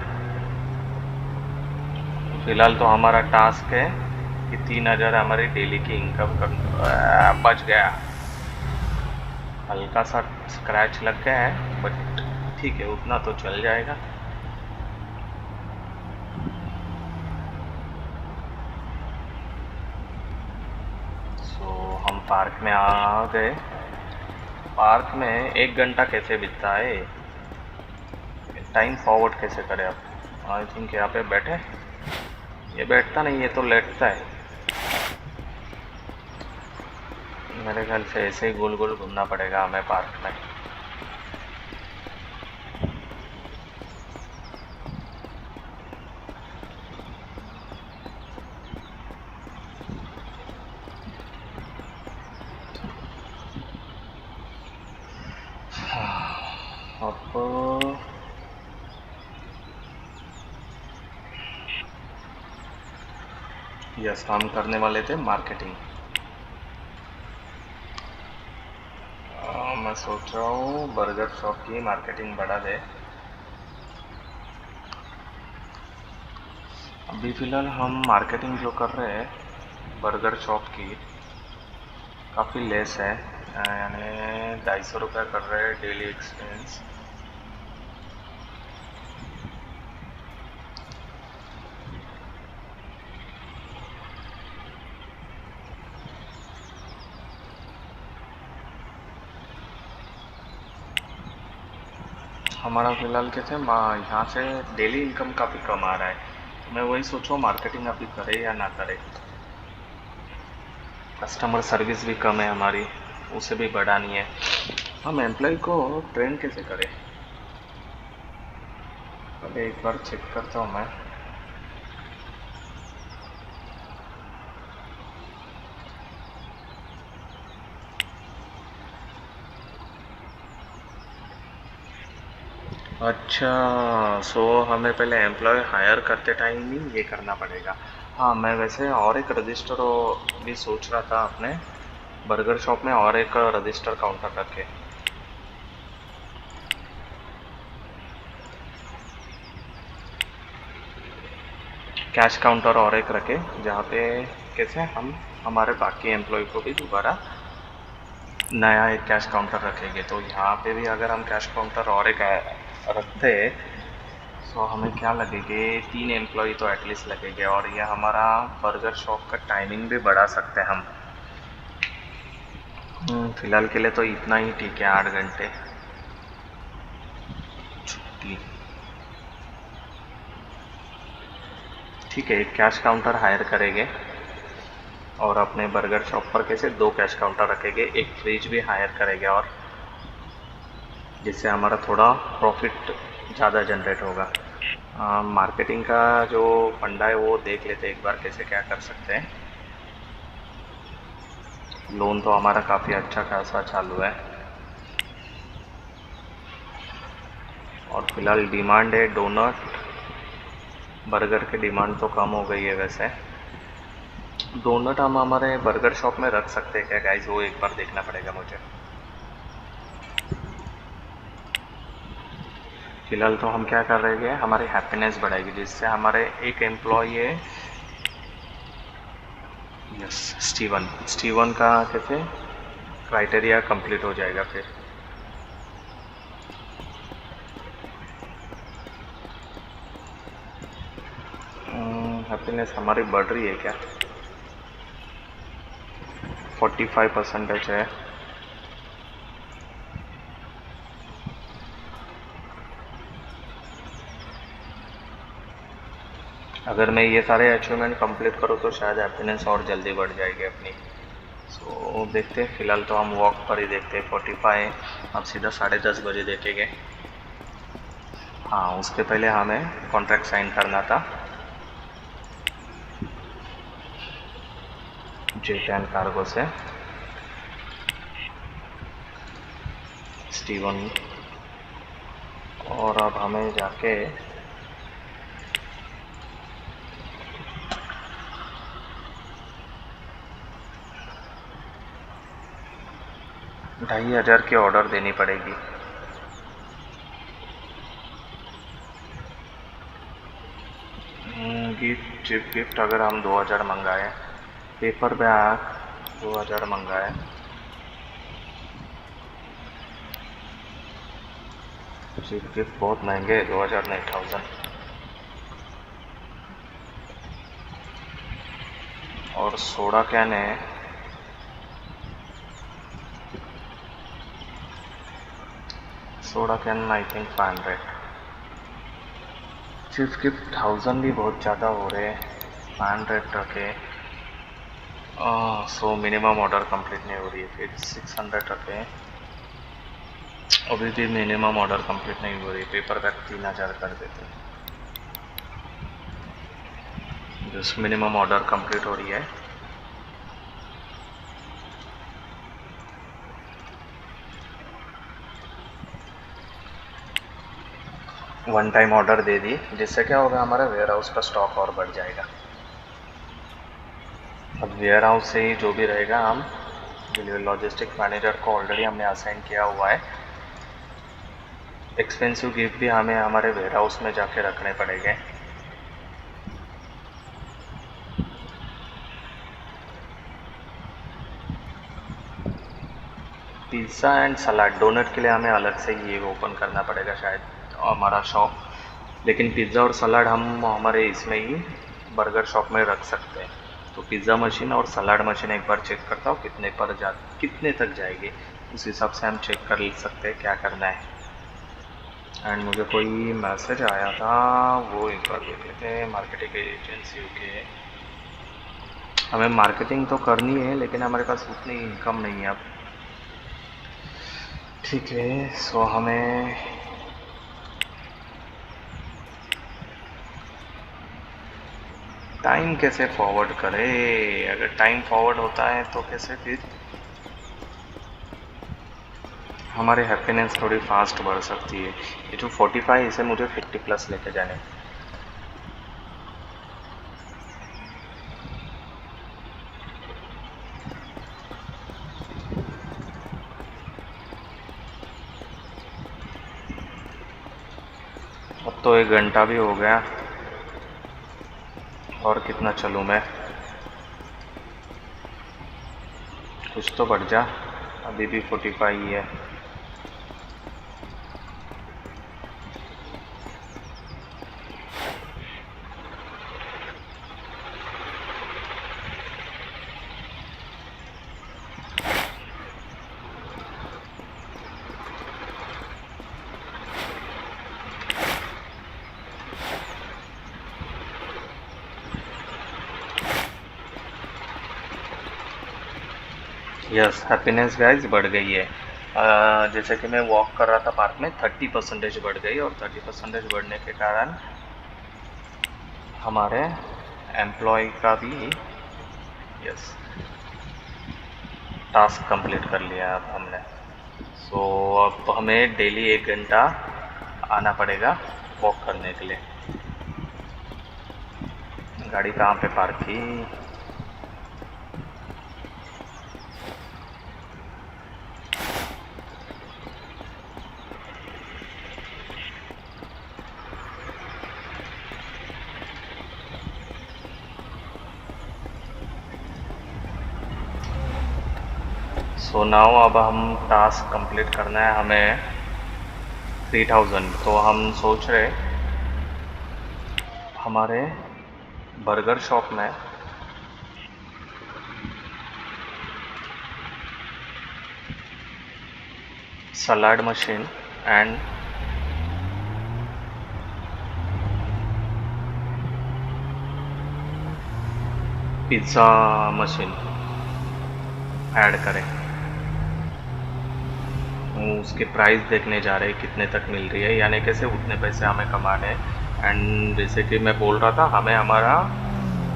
Speaker 1: फिलहाल तो हमारा टास्क है कि 3,000 हमारी डेली की इनकम कर। बच गया, हल्का सा स्क्रैच लग गया है बट ठीक है, उतना तो चल जाएगा। सो हम पार्क में आ गए। पार्क में 1 घंटा कैसे बीतता है, टाइम फॉरवर्ड कैसे करें आप? आई थिंक यहाँ पे बैठे, ये बैठता नहीं, ये तो लेटता है। मेरे ख्याल से ऐसे ही गोल गोल घूमना पड़ेगा हमें पार्क में। अब यस, हम करने वाले थे मार्केटिंग। मैं सोच रहा हूँ बर्गर शॉप की मार्केटिंग बढ़ा दे। अभी फ़िलहाल हम मार्केटिंग जो कर रहे हैं बर्गर शॉप की काफ़ी लेस है, यानी 250 रुपये कर रहे हैं डेली एक्सपेंस। हमारा फ़िलहाल कैसे यहाँ से डेली इनकम काफ़ी कम आ रहा है, तो मैं वही सोचूँ मार्केटिंग अभी करे या ना करे। कस्टमर सर्विस भी कम है हमारी, उसे भी बढ़ानी है। हम एम्प्लॉय को ट्रेन कैसे करें, पहले एक बार चेक करता हूँ मैं। अच्छा, सो हमें पहले एम्प्लॉय हायर करते टाइम ही ये करना पड़ेगा। हाँ, मैं वैसे और एक रजिस्टर भी सोच रहा था अपने बर्गर शॉप में, और एक रजिस्टर काउंटर रखे। कैश काउंटर और एक रखे, जहाँ पे कैसे हम हमारे बाकी एम्प्लॉय को भी दोबारा नया एक कैश काउंटर रखेंगे। तो यहाँ पे भी अगर हम कैश काउंटर और एक रखते तो हमें क्या लगेंगे, 3 एम्प्लॉय तो एटलीस्ट लगेंगे, और ये हमारा बर्गर शॉप का टाइमिंग भी बढ़ा सकते हैं हम। फिलहाल के लिए तो इतना ही ठीक है, 8 घंटे छुट्टी। ठीक है, एक कैश काउंटर हायर करेंगे और अपने बर्गर शॉप पर कैसे 2 कैश काउंटर रखेंगे, एक फ्रिज भी हायर करेंगे, और जिससे हमारा थोड़ा प्रॉफिट ज़्यादा जनरेट होगा। मार्केटिंग का जो फंडा है वो देख लेते एक बार कैसे क्या कर सकते हैं। लोन तो हमारा काफ़ी अच्छा खासा चालू है, और फिलहाल डिमांड है डोनट। बर्गर की डिमांड तो कम हो गई है वैसे। डोनट हम हमारे बर्गर शॉप में रख सकते हैं क्या गाइस, वो एक बार देखना पड़ेगा मुझे। फिलहाल तो हम क्या कर रहे हैं, हमारी हैप्पीनेस बढ़ाएगी, जिससे हमारे एक एम्प्लॉय है, यस, स्टीवन। स्टीवन का कैसे क्राइटेरिया कंप्लीट हो जाएगा फिर। हैप्पीनेस हमारी बढ़ रही है क्या, 45% है। अगर मैं ये सारे अचीवमेंट कंप्लीट करूँ तो शायद हैप्पीनेस और जल्दी बढ़ जाएगी अपनी। सो देखते हैं, फ़िलहाल तो हम वॉक पर ही देखते हैं। 45, अब सीधा 10:30 बजे देखेंगे। हाँ, उसके पहले हमें कॉन्ट्रैक्ट साइन करना था J10 कार्गो से। स्टीवन, और अब हमें जाके $2,500 की ऑर्डर देनी पड़ेगी। गिफ्ट अगर हम 2,000 मंगाए, पेपर बैग 2,000 मंगाए, गिफ्ट बहुत महंगे है, 2,000 नहीं 1,000। और सोडा कैन है, soda can I think 500। Chief gift 1,000 भी बहुत ज़्यादा हो रहे हैं, 500 रखे। सो मिनिमम ऑर्डर कंप्लीट नहीं हो रही है, फिर 600 रखे। अभी भी मिनिमम ऑर्डर कंप्लीट नहीं हो रही, पेपर बैग 3,000 कर देते। जिस मिनिमम ऑर्डर कंप्लीट हो रही है, वन टाइम ऑर्डर दे दी, जिससे क्या होगा, हमारा वेयर हाउस का स्टॉक और बढ़ जाएगा। अब वेयर हाउस से ही जो भी रहेगा हम लॉजिस्टिक मैनेजर को ऑलरेडी हमने असाइन किया हुआ है। एक्सपेंसिव गिफ्ट भी हमें हमारे वेयर हाउस में जाके रखने पड़ेंगे। पिज़्ज़ा एंड सलाद डोनट के लिए हमें अलग से ये ओपन करना पड़ेगा शायद हमारा शॉप, लेकिन पिज़्ज़ा और सलाद हम हमारे इसमें ही बर्गर शॉप में रख सकते हैं। तो पिज़्ज़ा मशीन और सलाद मशीन एक बार चेक करता हूँ कितने तक जाएगी, उस हिसाब से हम चेक कर सकते हैं क्या करना है। एंड मुझे कोई मैसेज आया था, वो एक बार देख लेते हैं। मार्केटिंग एजेंसी के हमें मार्केटिंग तो करनी है, लेकिन हमारे पास उतनी इनकम नहीं है अब। ठीक है, सो हमें टाइम कैसे फॉरवर्ड करें? अगर टाइम फॉरवर्ड होता है तो कैसे फिर हमारी हैप्पीनेस थोड़ी फास्ट बढ़ सकती है। ये जो 45 इसे मुझे 50+ लेके जाने। अब तो 1 घंटा भी हो गया, और कितना चलूँ मैं? कुछ तो बढ़ जा, अभी भी 45 ही है। यस, हैप्पीनेस गाइज बढ़ गई है। जैसे कि मैं वॉक कर रहा था पार्क में, 30% बढ़ गई, और 30% बढ़ने के कारण हमारे एम्प्लॉय का भी यस टास्क कंप्लीट कर लिया अब हमने। सो अब हमें डेली 1 घंटा आना पड़ेगा वॉक करने के लिए। गाड़ी कहाँ पे पार्क की? सो नाउ अब हम टास्क कंप्लीट करना है हमें 3000। तो हम सोच रहे हमारे बर्गर शॉप में salad machine and pizza machine add करें। उसके प्राइस देखने जा रहे हैं कितने तक मिल रही है, यानी कैसे उतने पैसे हमें कमाने हैं। एंड जैसे कि मैं बोल रहा था, हमें हमारा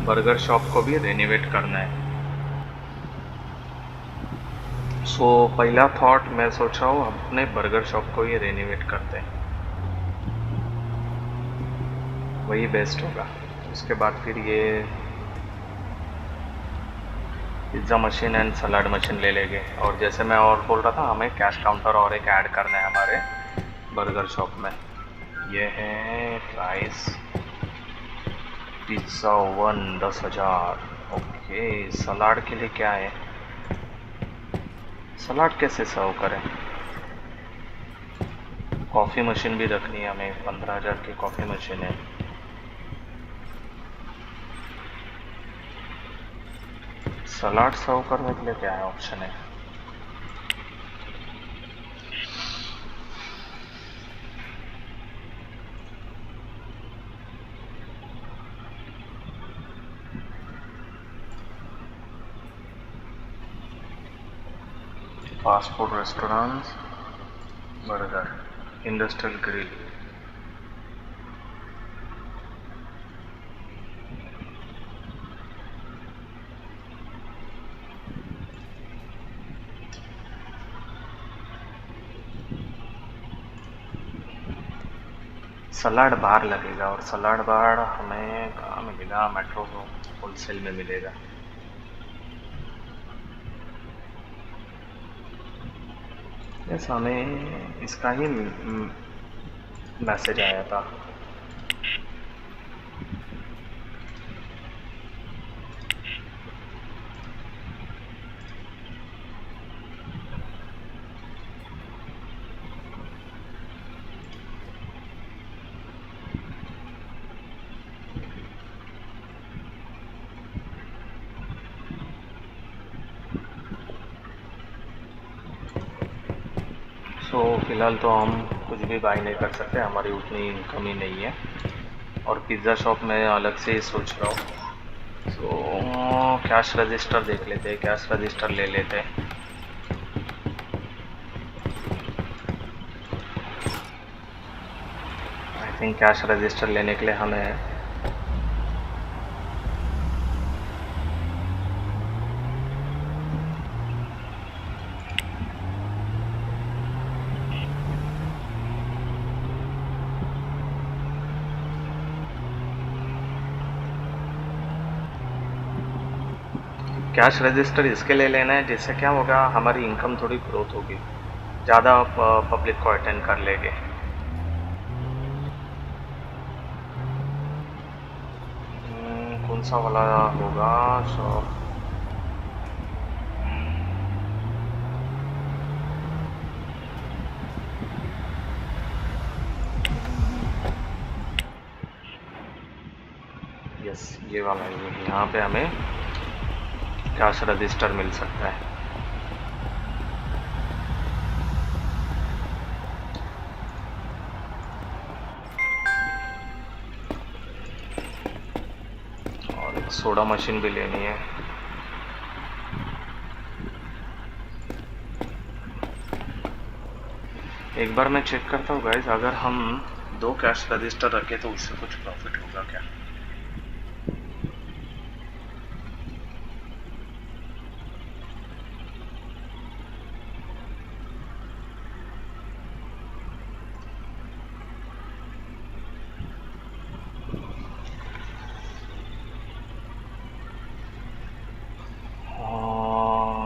Speaker 1: बर्गर शॉप को भी रेनोवेट करना है। सो पहला थॉट मैं सोच रहा हूँ अपने बर्गर शॉप को ही रेनोवेट करते हैं, वही बेस्ट होगा। उसके बाद फिर ये pizza machine and salad machine ले लेंगे। और जैसे मैं और बोल रहा था, हमें कैश काउंटर और एक ऐड करना है हमारे बर्गर शॉप में। ये है price, pizza oven 10,000। Okay, salad के लिए क्या है? सलाड कैसे सर्व करें? कॉफ़ी मशीन भी रखनी है हमें, 15,000 की कॉफ़ी मशीन है। सलाड सर्व करने के लिए क्या है ऑप्शन है? Fast food restaurants, burger, industrial grill. Salad bar लगेगा, और सलाड बार हमें कहाँ मिलेगा? मेट्रो होलसेल में मिलेगा। यस, हमें इसका ही मैसेज आया था। सो फिलहाल तो हम कुछ भी बाई नहीं कर सकते, हमारी उतनी इनकम ही नहीं है। और पिज़्ज़ा शॉप में अलग से ही सोच रहा हूँ। सो कैश रजिस्टर देख लेते, कैश रजिस्टर ले लेते। आई थिंक कैश रजिस्टर लेने के लिए हमें कैश रजिस्टर इसके लिए लेना है जिससे क्या होगा, हमारी इनकम थोड़ी ग्रोथ होगी, ज़्यादा पब्लिक को अटेंड कर लेंगे। कौन सा वाला होगा शॉप? यस, ये वाला है। यहाँ पे हमें कैश रजिस्टर मिल सकता है। और एक सोडा मशीन भी लेनी है। एक बार मैं चेक करता हूँ गाइस, अगर हम 2 कैश रजिस्टर रखें तो उससे कुछ प्रॉफिट होगा क्या?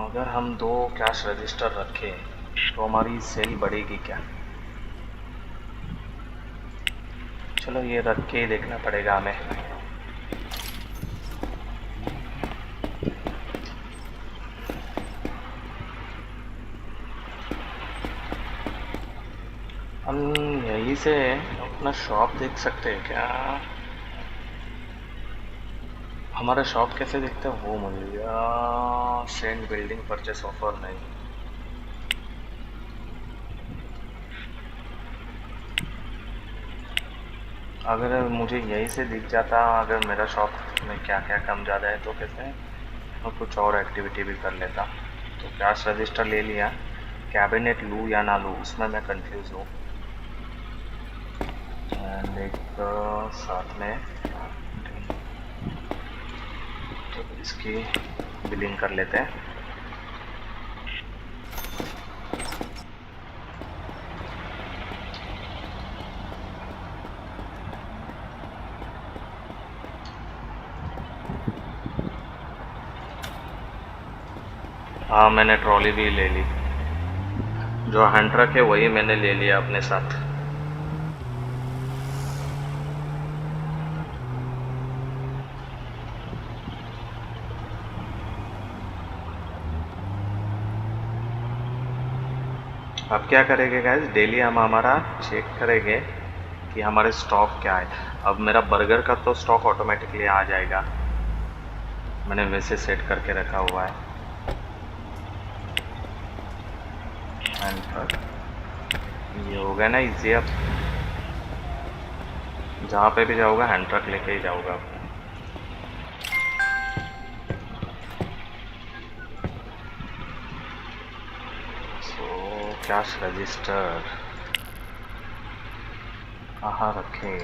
Speaker 1: अगर हम 2 कैश रजिस्टर रखें तो हमारी सेल बढ़ेगी क्या? चलो ये रख के ही देखना पड़ेगा हमें। हम यहीं से अपना शॉप देख सकते हैं क्या? हमारा शॉप कैसे दिखता है वो मिल गया। सेंड बिल्डिंग परचेस ऑफर नहीं। अगर मुझे यहीं से दिख जाता, अगर मेरा शॉप में क्या क्या कम ज़्यादा है तो कैसे मैं कुछ और एक्टिविटी भी कर लेता। तो कैश रजिस्टर ले लिया, कैबिनेट लूँ या ना लूँ उसमें मैं कंफ्यूज हूँ। एंड एक साथ में तो इसकी बिलिंग कर लेते हैं। हाँ, मैंने ट्रॉली भी ले ली, जो हैंड ट्रक है वही मैंने ले लिया अपने साथ। अब क्या करेंगे गाइस, डेली हम हमारा चेक करेंगे कि हमारे स्टॉक क्या है। अब मेरा बर्गर का तो स्टॉक ऑटोमेटिकली आ जाएगा, मैंने वैसे सेट करके रखा हुआ है। हैंड ट्रक ये हो गया ना इजी। अब जहाँ पे भी जाऊँगा हैंड ट्रक लेके ही जाऊँगा। कैश रजिस्टर कहाँ रखे?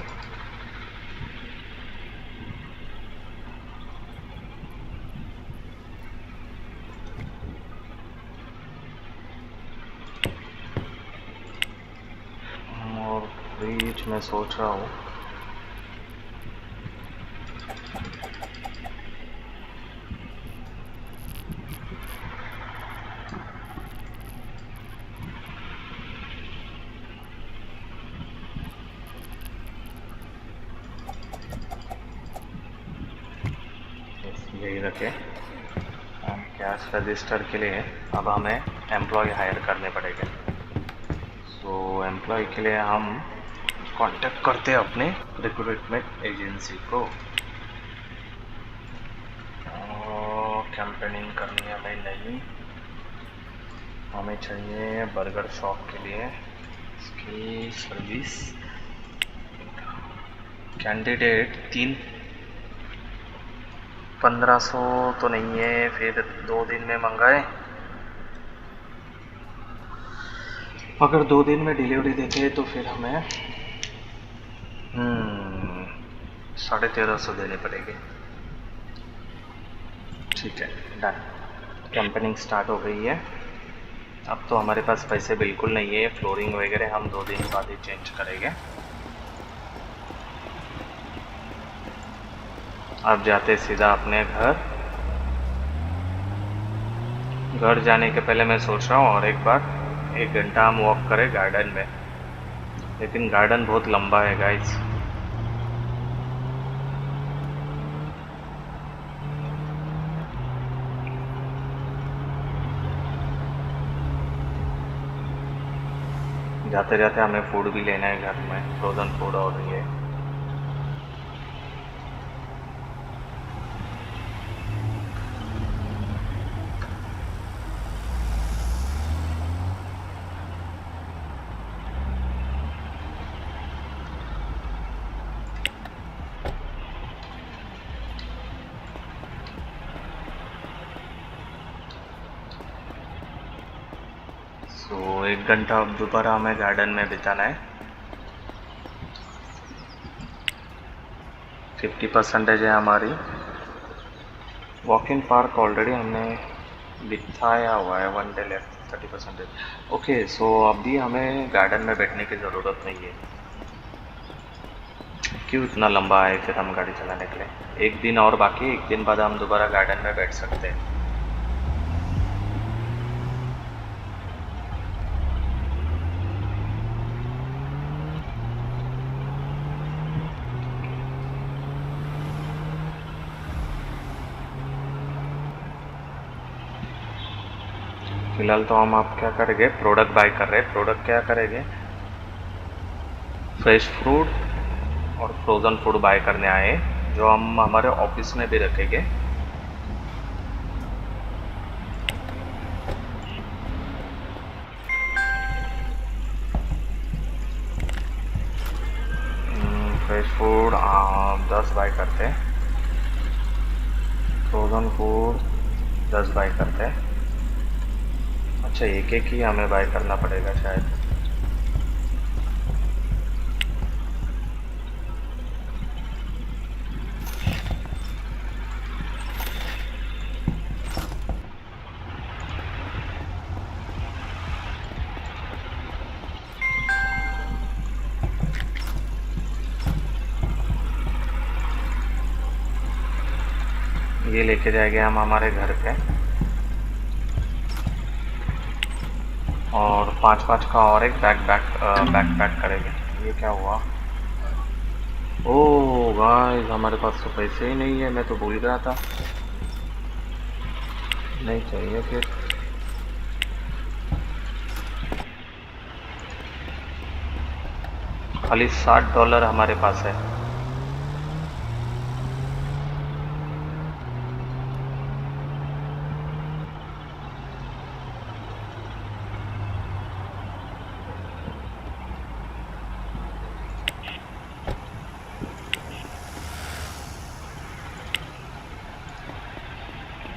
Speaker 1: और फ्रिज में सोच रहा हूँ यही रखे। कैश रजिस्टर के लिए अब हमें एम्प्लॉय हायर करने पड़ेंगे। सो एम्प्लॉय के लिए हम कांटेक्ट करते हैं अपने रिक्रूटमेंट एजेंसी को। कैंपेनिंग करनी है हमें नहीं, हमें चाहिए बर्गर शॉप के लिए स्किल सर्विस कैंडिडेट 1500 तो नहीं है, फिर 2 दिन में मंगाए। अगर 2 दिन में डिलीवरी देते तो फिर हमें 1350 देने पड़ेंगे। ठीक है, डन। कैंपेनिंग स्टार्ट हो गई है। अब तो हमारे पास पैसे बिल्कुल नहीं है, फ्लोरिंग वगैरह हम 2 दिन बाद ही चेंज करेंगे। अब जाते सीधा अपने घर जाने के पहले मैं सोच रहा हूँ और एक बार 1 घंटा हम वॉक करें गार्डन में, लेकिन गार्डन बहुत लंबा है गाइस। जाते जाते हमें फूड भी लेना है घर में, फ्रोज़न फूड और ये। तो 1 घंटा अब दोबारा हमें गार्डन में बिताना है। 50% है हमारी। वॉक इन पार्क ऑलरेडी हमने बिताया हुआ है, 1 डे लेफ्ट 30%। ओके, सो अभी हमें गार्डन में बैठने की ज़रूरत नहीं है। क्यों इतना लंबा है फिर हम गाड़ी चलाने के लिए? 1 दिन और बाकी, 1 दिन बाद हम दोबारा गार्डन में बैठ सकते हैं। फिलहाल तो हम आप क्या करेंगे, प्रोडक्ट बाय कर रहे हैं। प्रोडक्ट क्या करेंगे, फ्रेश फ्रूट और फ्रोज़न फूड बाय करने आए, जो हम हमारे ऑफिस में भी रखेंगे। फ्रेश फूड 10 बाय करते हैं, फ्रोज़न फूड 10 बाय करते हैं। अच्छा, एक एक ही हमें बाय करना पड़ेगा शायद। ये लेके जाएंगे हम हमारे घर पे, और 5-5 का और एक बैकपैक करेंगे। ये क्या हुआ? ओह गाइस, हमारे पास तो पैसे ही नहीं है, मैं तो भूल गया था। नहीं चाहिए फिर। खाली $60 हमारे पास है।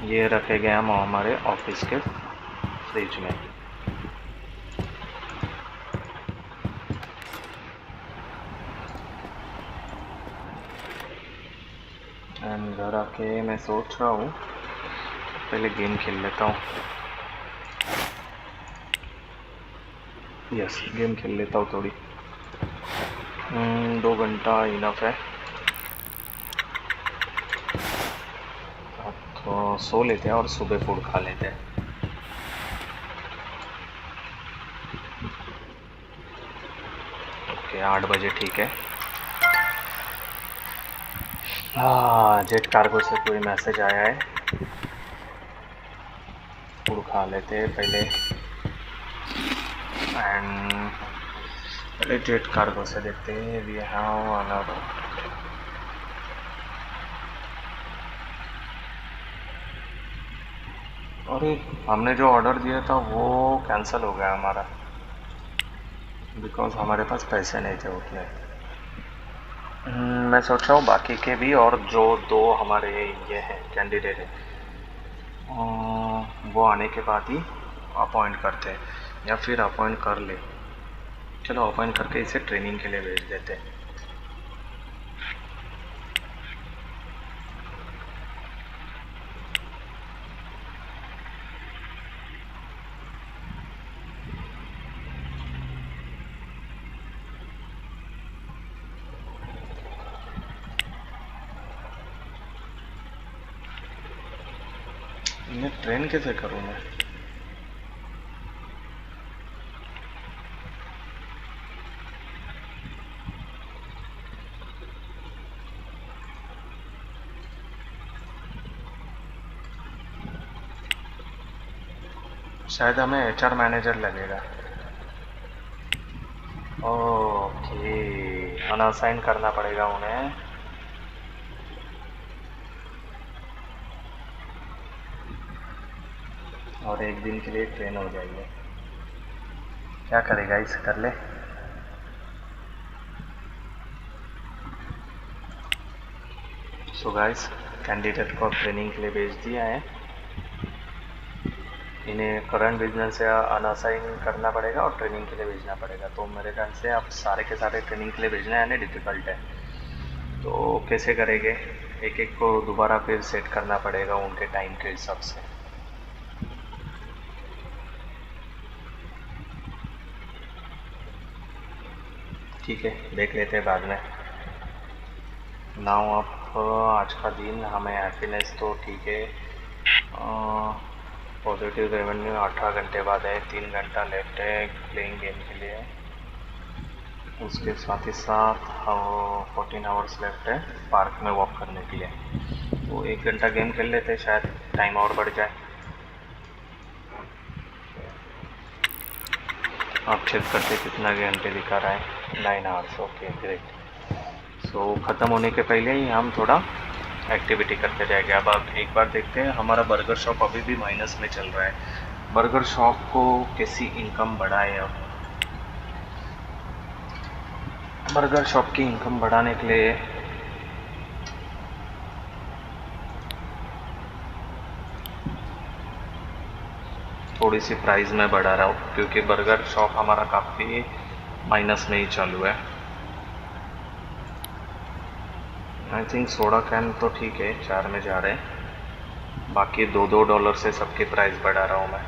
Speaker 1: ये रखे गए हम हमारे ऑफिस के फ्रिज में। एंड घर आके मैं सोच रहा हूँ पहले गेम खेल लेता हूँ। यस, गेम खेल लेता हूँ थोड़ी। 2 घंटा इनफ है। तो सो लेते हैं और सुबह फूड खा लेते हैं। ओके, 8 बजे ठीक है। हाँ, जेट कार्गो से कोई मैसेज आया है। फूड खा लेते हैं पहले, एंड पहले जेट कार्गो से देखते हैं वी हैव अनदर। अरे हमने जो ऑर्डर दिया था वो कैंसिल हो गया हमारा, बिकॉज हमारे पास पैसे नहीं थे उतने। मैं सोच रहा हूँ बाकी के भी, और जो दो हमारे ये हैं कैंडिडेट हैं, वो आने के बाद ही अपॉइंट करते हैं, या फिर अपॉइंट कर ले। चलो अपॉइंट करके इसे ट्रेनिंग के लिए भेज देते हैं। इन्हें ट्रेन कैसे करूँ मैं? शायद हमें एचआर मैनेजर लगेगा। ओके, अनअसाइन करना पड़ेगा उन्हें। और एक दिन के लिए ट्रेन हो जाएंगे। क्या करेगा, इसे कर ले। सो गाइस, कैंडिडेट को ट्रेनिंग के लिए भेज दिया है। इन्हें करंट बिजनेस से अनअसाइन करना पड़ेगा और ट्रेनिंग के लिए भेजना पड़ेगा। तो मेरे ख्याल से आप सारे के सारे ट्रेनिंग के लिए भेजना यानी डिफ़िकल्ट है। तो कैसे करेंगे? एक एक को दोबारा फिर सेट करना पड़ेगा उनके टाइम के हिसाब से। ठीक है, देख लेते हैं बाद में। नाउ आप आज का दिन हमें हैप्पीनेस तो ठीक है। पॉजिटिव रेवेन्यू 18 घंटे बाद है, 3 घंटा लेफ्ट है प्लेइंग गेम के लिए। उसके साथ ही साथ 14 आवर्स लेफ्ट है पार्क में वॉक करने के लिए। तो 1 घंटा गेम खेल लेते, शायद टाइम और बढ़ जाए। आप चेक करते कितना घंटे दिखा रहा है, 9 आवर्स। Okay great. सो ख़त्म होने के पहले ही हम थोड़ा एक्टिविटी करते जाएंगे। अब आप एक बार देखते हैं, हमारा बर्गर शॉप अभी भी माइनस में चल रहा है। बर्गर शॉप को कैसी इनकम बढ़ाए? अब बर्गर शॉप की इनकम बढ़ाने के लिए थोड़ी सी प्राइस में बढ़ा रहा हूँ, क्योंकि बर्गर शॉप हमारा काफ़ी माइनस में ही चालू है। आई थिंक सोडा कैन तो ठीक है, 4 में जा रहे हैं। बाकी $2 से सबकी प्राइस बढ़ा रहा हूँ मैं।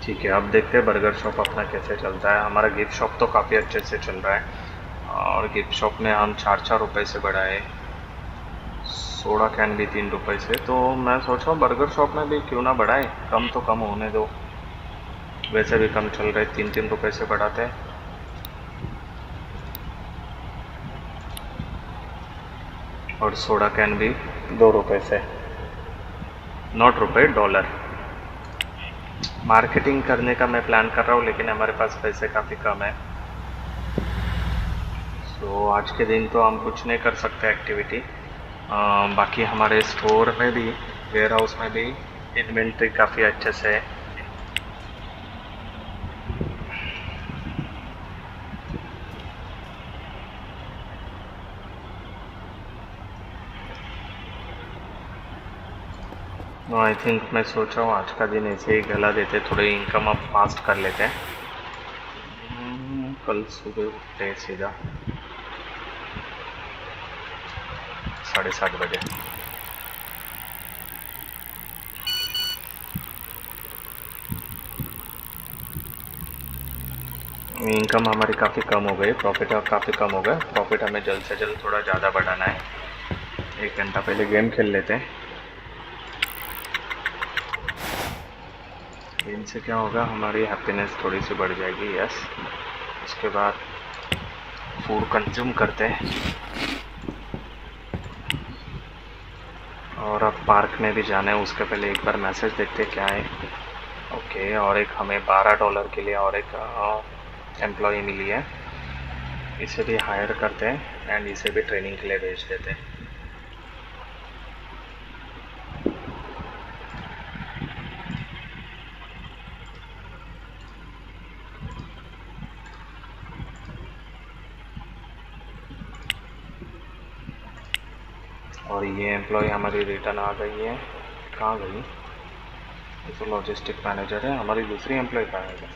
Speaker 1: ठीक है, अब देखते हैं बर्गर शॉप अपना कैसे चलता है। हमारा गिफ्ट शॉप तो काफ़ी अच्छे से चल रहा है, और गिफ्ट शॉप में हम 4 रुपये से बढ़ाए। सोडा कैन भी 3 रुपये से। तो मैं सोच रहा हूँ बर्गर शॉप में भी क्यों ना बढ़ाए, कम तो कम होने दो। वैसे भी कम चल रहे, 3 रुपये से बढ़ाते हैं। और सोडा कैन भी 2 रुपये से, नॉट रुपये, डॉलर। मार्केटिंग करने का मैं प्लान कर रहा हूँ, लेकिन हमारे पास पैसे काफ़ी कम है। सो आज के दिन तो हम कुछ नहीं कर सकते एक्टिविटी। बाकी हमारे स्टोर में भी, वेयर हाउस में भी इन्वेंट्री काफ़ी अच्छे से है। आई थिंक मैं सोच रहा हूँ आज का दिन ऐसे ही गला देते, थोड़ी इनकम अब फास्ट कर लेते हैं। कल सुबह उठते हैं सीधा 7:30 बजे। इनकम हमारी काफ़ी कम हो गई, प्रॉफिट काफ़ी कम हो गया। प्रॉफिट हमें जल्द से जल्द थोड़ा ज़्यादा बढ़ाना है। 1 घंटा पहले गेम खेल लेते हैं। गेम से क्या होगा, हमारी हैप्पीनेस थोड़ी सी बढ़ जाएगी। यस, उसके बाद फूड कंज्यूम करते हैं और अब पार्क में भी जाना है। उसके पहले एक बार मैसेज देखते हैं क्या है। ओके, और एक हमें $12 के लिए और एक एम्प्लॉय मिली है। इसे भी हायर करते हैं एंड इसे भी ट्रेनिंग के लिए भेज देते हैं। और ये एम्प्लॉय हमारी रिटर्न आ गई है। कहाँ गई? ये तो लॉजिस्टिक मैनेजर है। हमारी दूसरी एम्प्लॉय कहाँ है?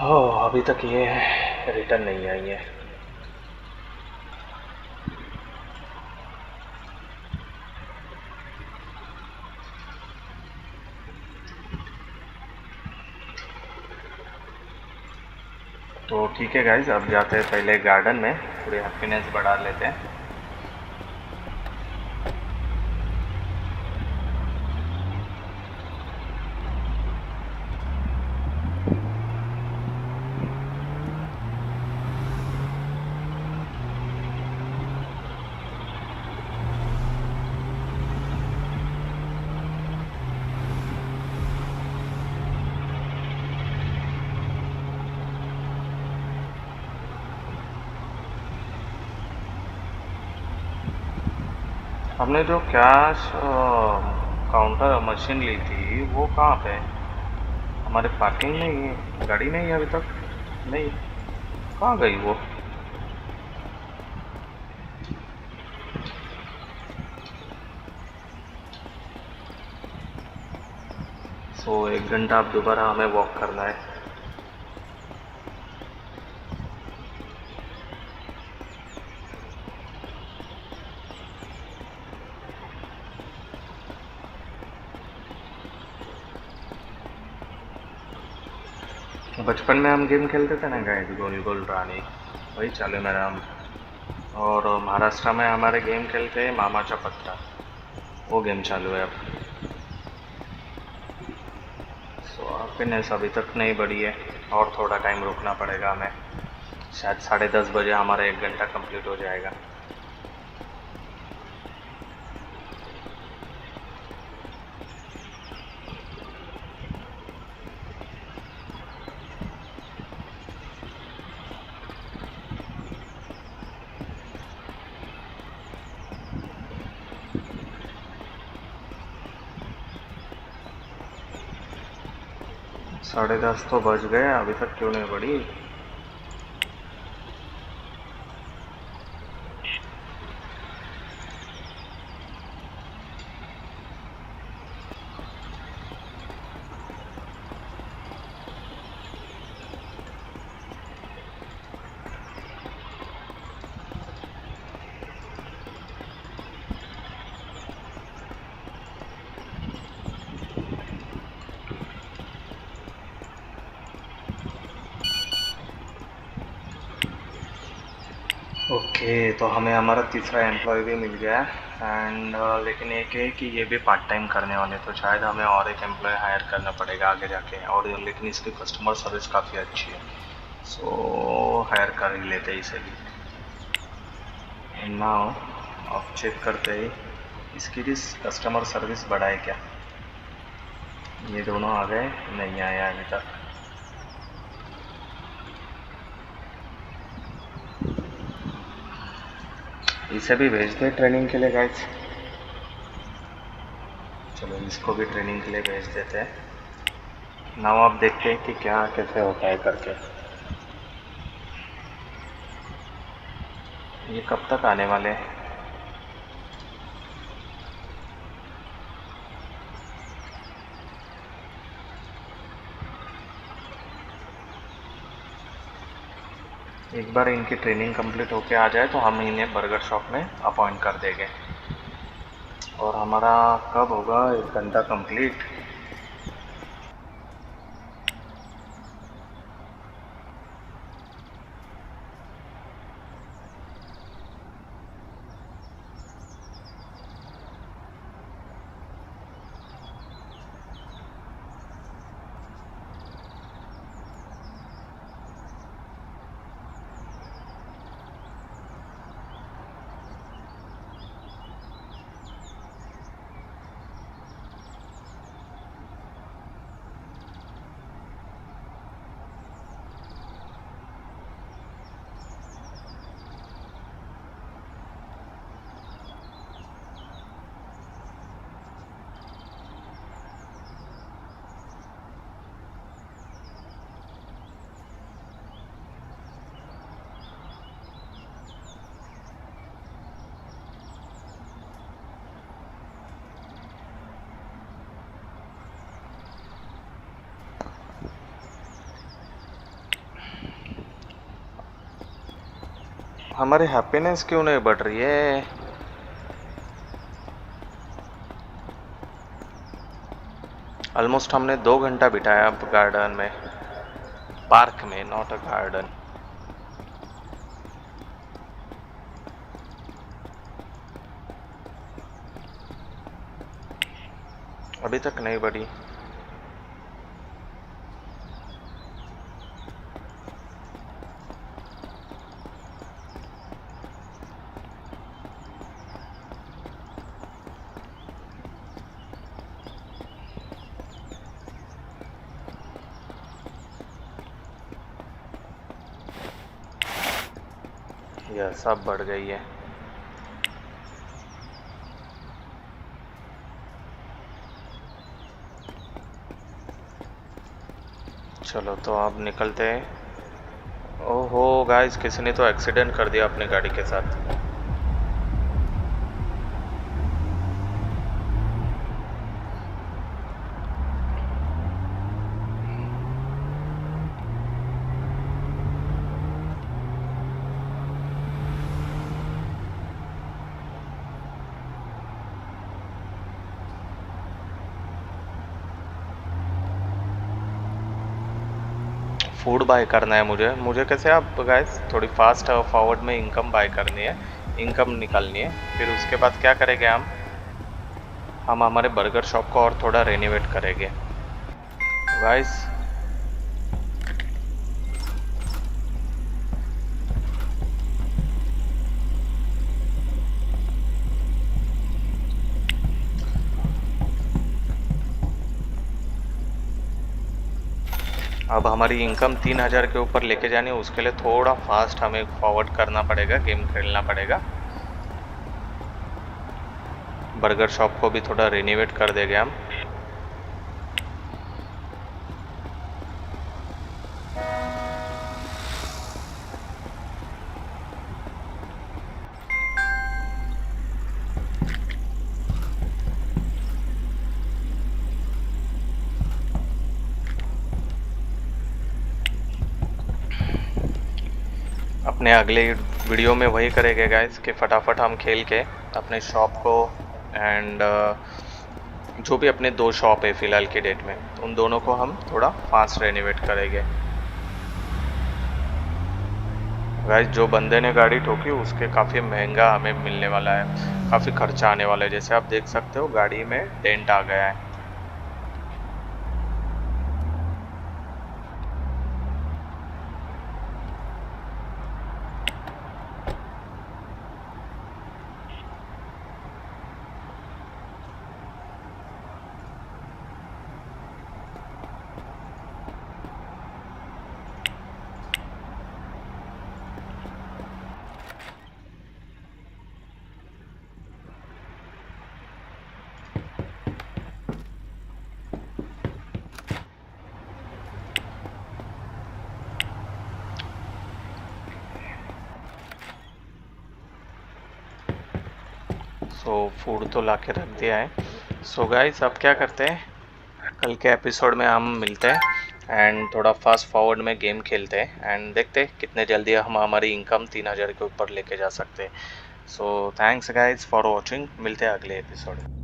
Speaker 1: ओह, अभी तक ये रिटर्न नहीं आई है। तो ठीक है गाइज, अब जाते हैं पहले गार्डन में, थोड़ी हैप्पीनेस बढ़ा लेते हैं। हमने जो कैश काउंटर मशीन ली थी वो कहाँ पे है? हमारे पार्किंग में ही गाड़ी नहीं है अभी तक। नहीं, कहाँ गई वो? सो 1 घंटा अब दोबारा हमें वॉक करना है। बचपन में हम गेम खेलते थे ना गाइस, गोल गोल रानी, वही चालू है मेरा। और महाराष्ट्र में हमारे गेम खेलते हैं मामाचा पत्ता, वो गेम चालू है अब। सो हैप्पीनेस अभी तक नहीं बढ़ी है और थोड़ा टाइम रुकना पड़ेगा हमें। शायद 10:30 बजे हमारा 1 घंटा कंप्लीट हो जाएगा। साढ़े 10 तो बज गए, अभी तक क्यों नहीं बढ़ी? ओके, तो हमें हमारा तीसरा एम्प्लॉय भी मिल गया एंड लेकिन एक है कि ये भी पार्ट टाइम करने वाले, तो शायद हमें और एक एम्प्लॉय हायर करना पड़ेगा आगे जाके। और लेकिन इसकी कस्टमर सर्विस काफ़ी अच्छी है, सो हायर कर ही लेते हैं इसे भी। नाउ आप चेक करते ही इसकी भी कस्टमर सर्विस बढ़ाए क्या। ये दोनों आ गए, नहीं आया अभी तक। इसे भी भेज दे ट्रेनिंग के लिए गाइस। चलो इसको भी ट्रेनिंग के लिए भेज देते हैं। नाउ आप देखते हैं कि क्या कैसे होता है करके। ये कब तक आने वाले हैं? एक बार इनकी ट्रेनिंग कंप्लीट होके आ जाए तो हम इन्हें बर्गर शॉप में अपॉइंट कर देंगे। और हमारा कब होगा 1 घंटा कंप्लीट? हमारी हैप्पीनेस क्यों नहीं बढ़ रही है? ऑलमोस्ट हमने 2 घंटा बिताया अब गार्डन में, पार्क में, नॉट अ गार्डन। अभी तक नहीं बढ़ी। यह सब बढ़ गई है। चलो तो अब निकलते हैं। ओहो गाइस, किसी ने तो एक्सीडेंट कर दिया अपनी गाड़ी के साथ। फूड बाय करना है मुझे कैसे आप गाइस, थोड़ी फास्ट फॉरवर्ड में इनकम बाय करनी है, इनकम निकालनी है। फिर उसके बाद क्या करेंगे हम हमारे बर्गर शॉप को और थोड़ा रेनोवेट करेंगे गाइस। अब हमारी इनकम 3000 के ऊपर लेके जानी है, उसके लिए थोड़ा फास्ट हमें फॉरवर्ड करना पड़ेगा, गेम खेलना पड़ेगा। बर्गर शॉप को भी थोड़ा रेनोवेट कर देंगे हम। अपने अगले वीडियो में वही करेंगे गाइस कि फटाफट हम खेल के अपने शॉप को एंड जो भी अपने 2 शॉप है फ़िलहाल के डेट में, उन दोनों को हम थोड़ा फास्ट रेनोवेट करेंगे गाइस। जो बंदे ने गाड़ी ठोकी उसके काफ़ी महंगा हमें मिलने वाला है, काफ़ी खर्चा आने वाला है। जैसे आप देख सकते हो गाड़ी में डेंट आ गया है। सो फूड तो ला के रख दिया है। सो गाइस अब क्या करते हैं, कल के एपिसोड में हम मिलते हैं एंड थोड़ा फास्ट फॉरवर्ड में गेम खेलते हैं एंड देखते हैं कितने जल्दी हम हमारी इनकम 3000 के ऊपर लेके जा सकते हैं। So thanks guys for watching, मिलते हैं अगले एपिसोड में।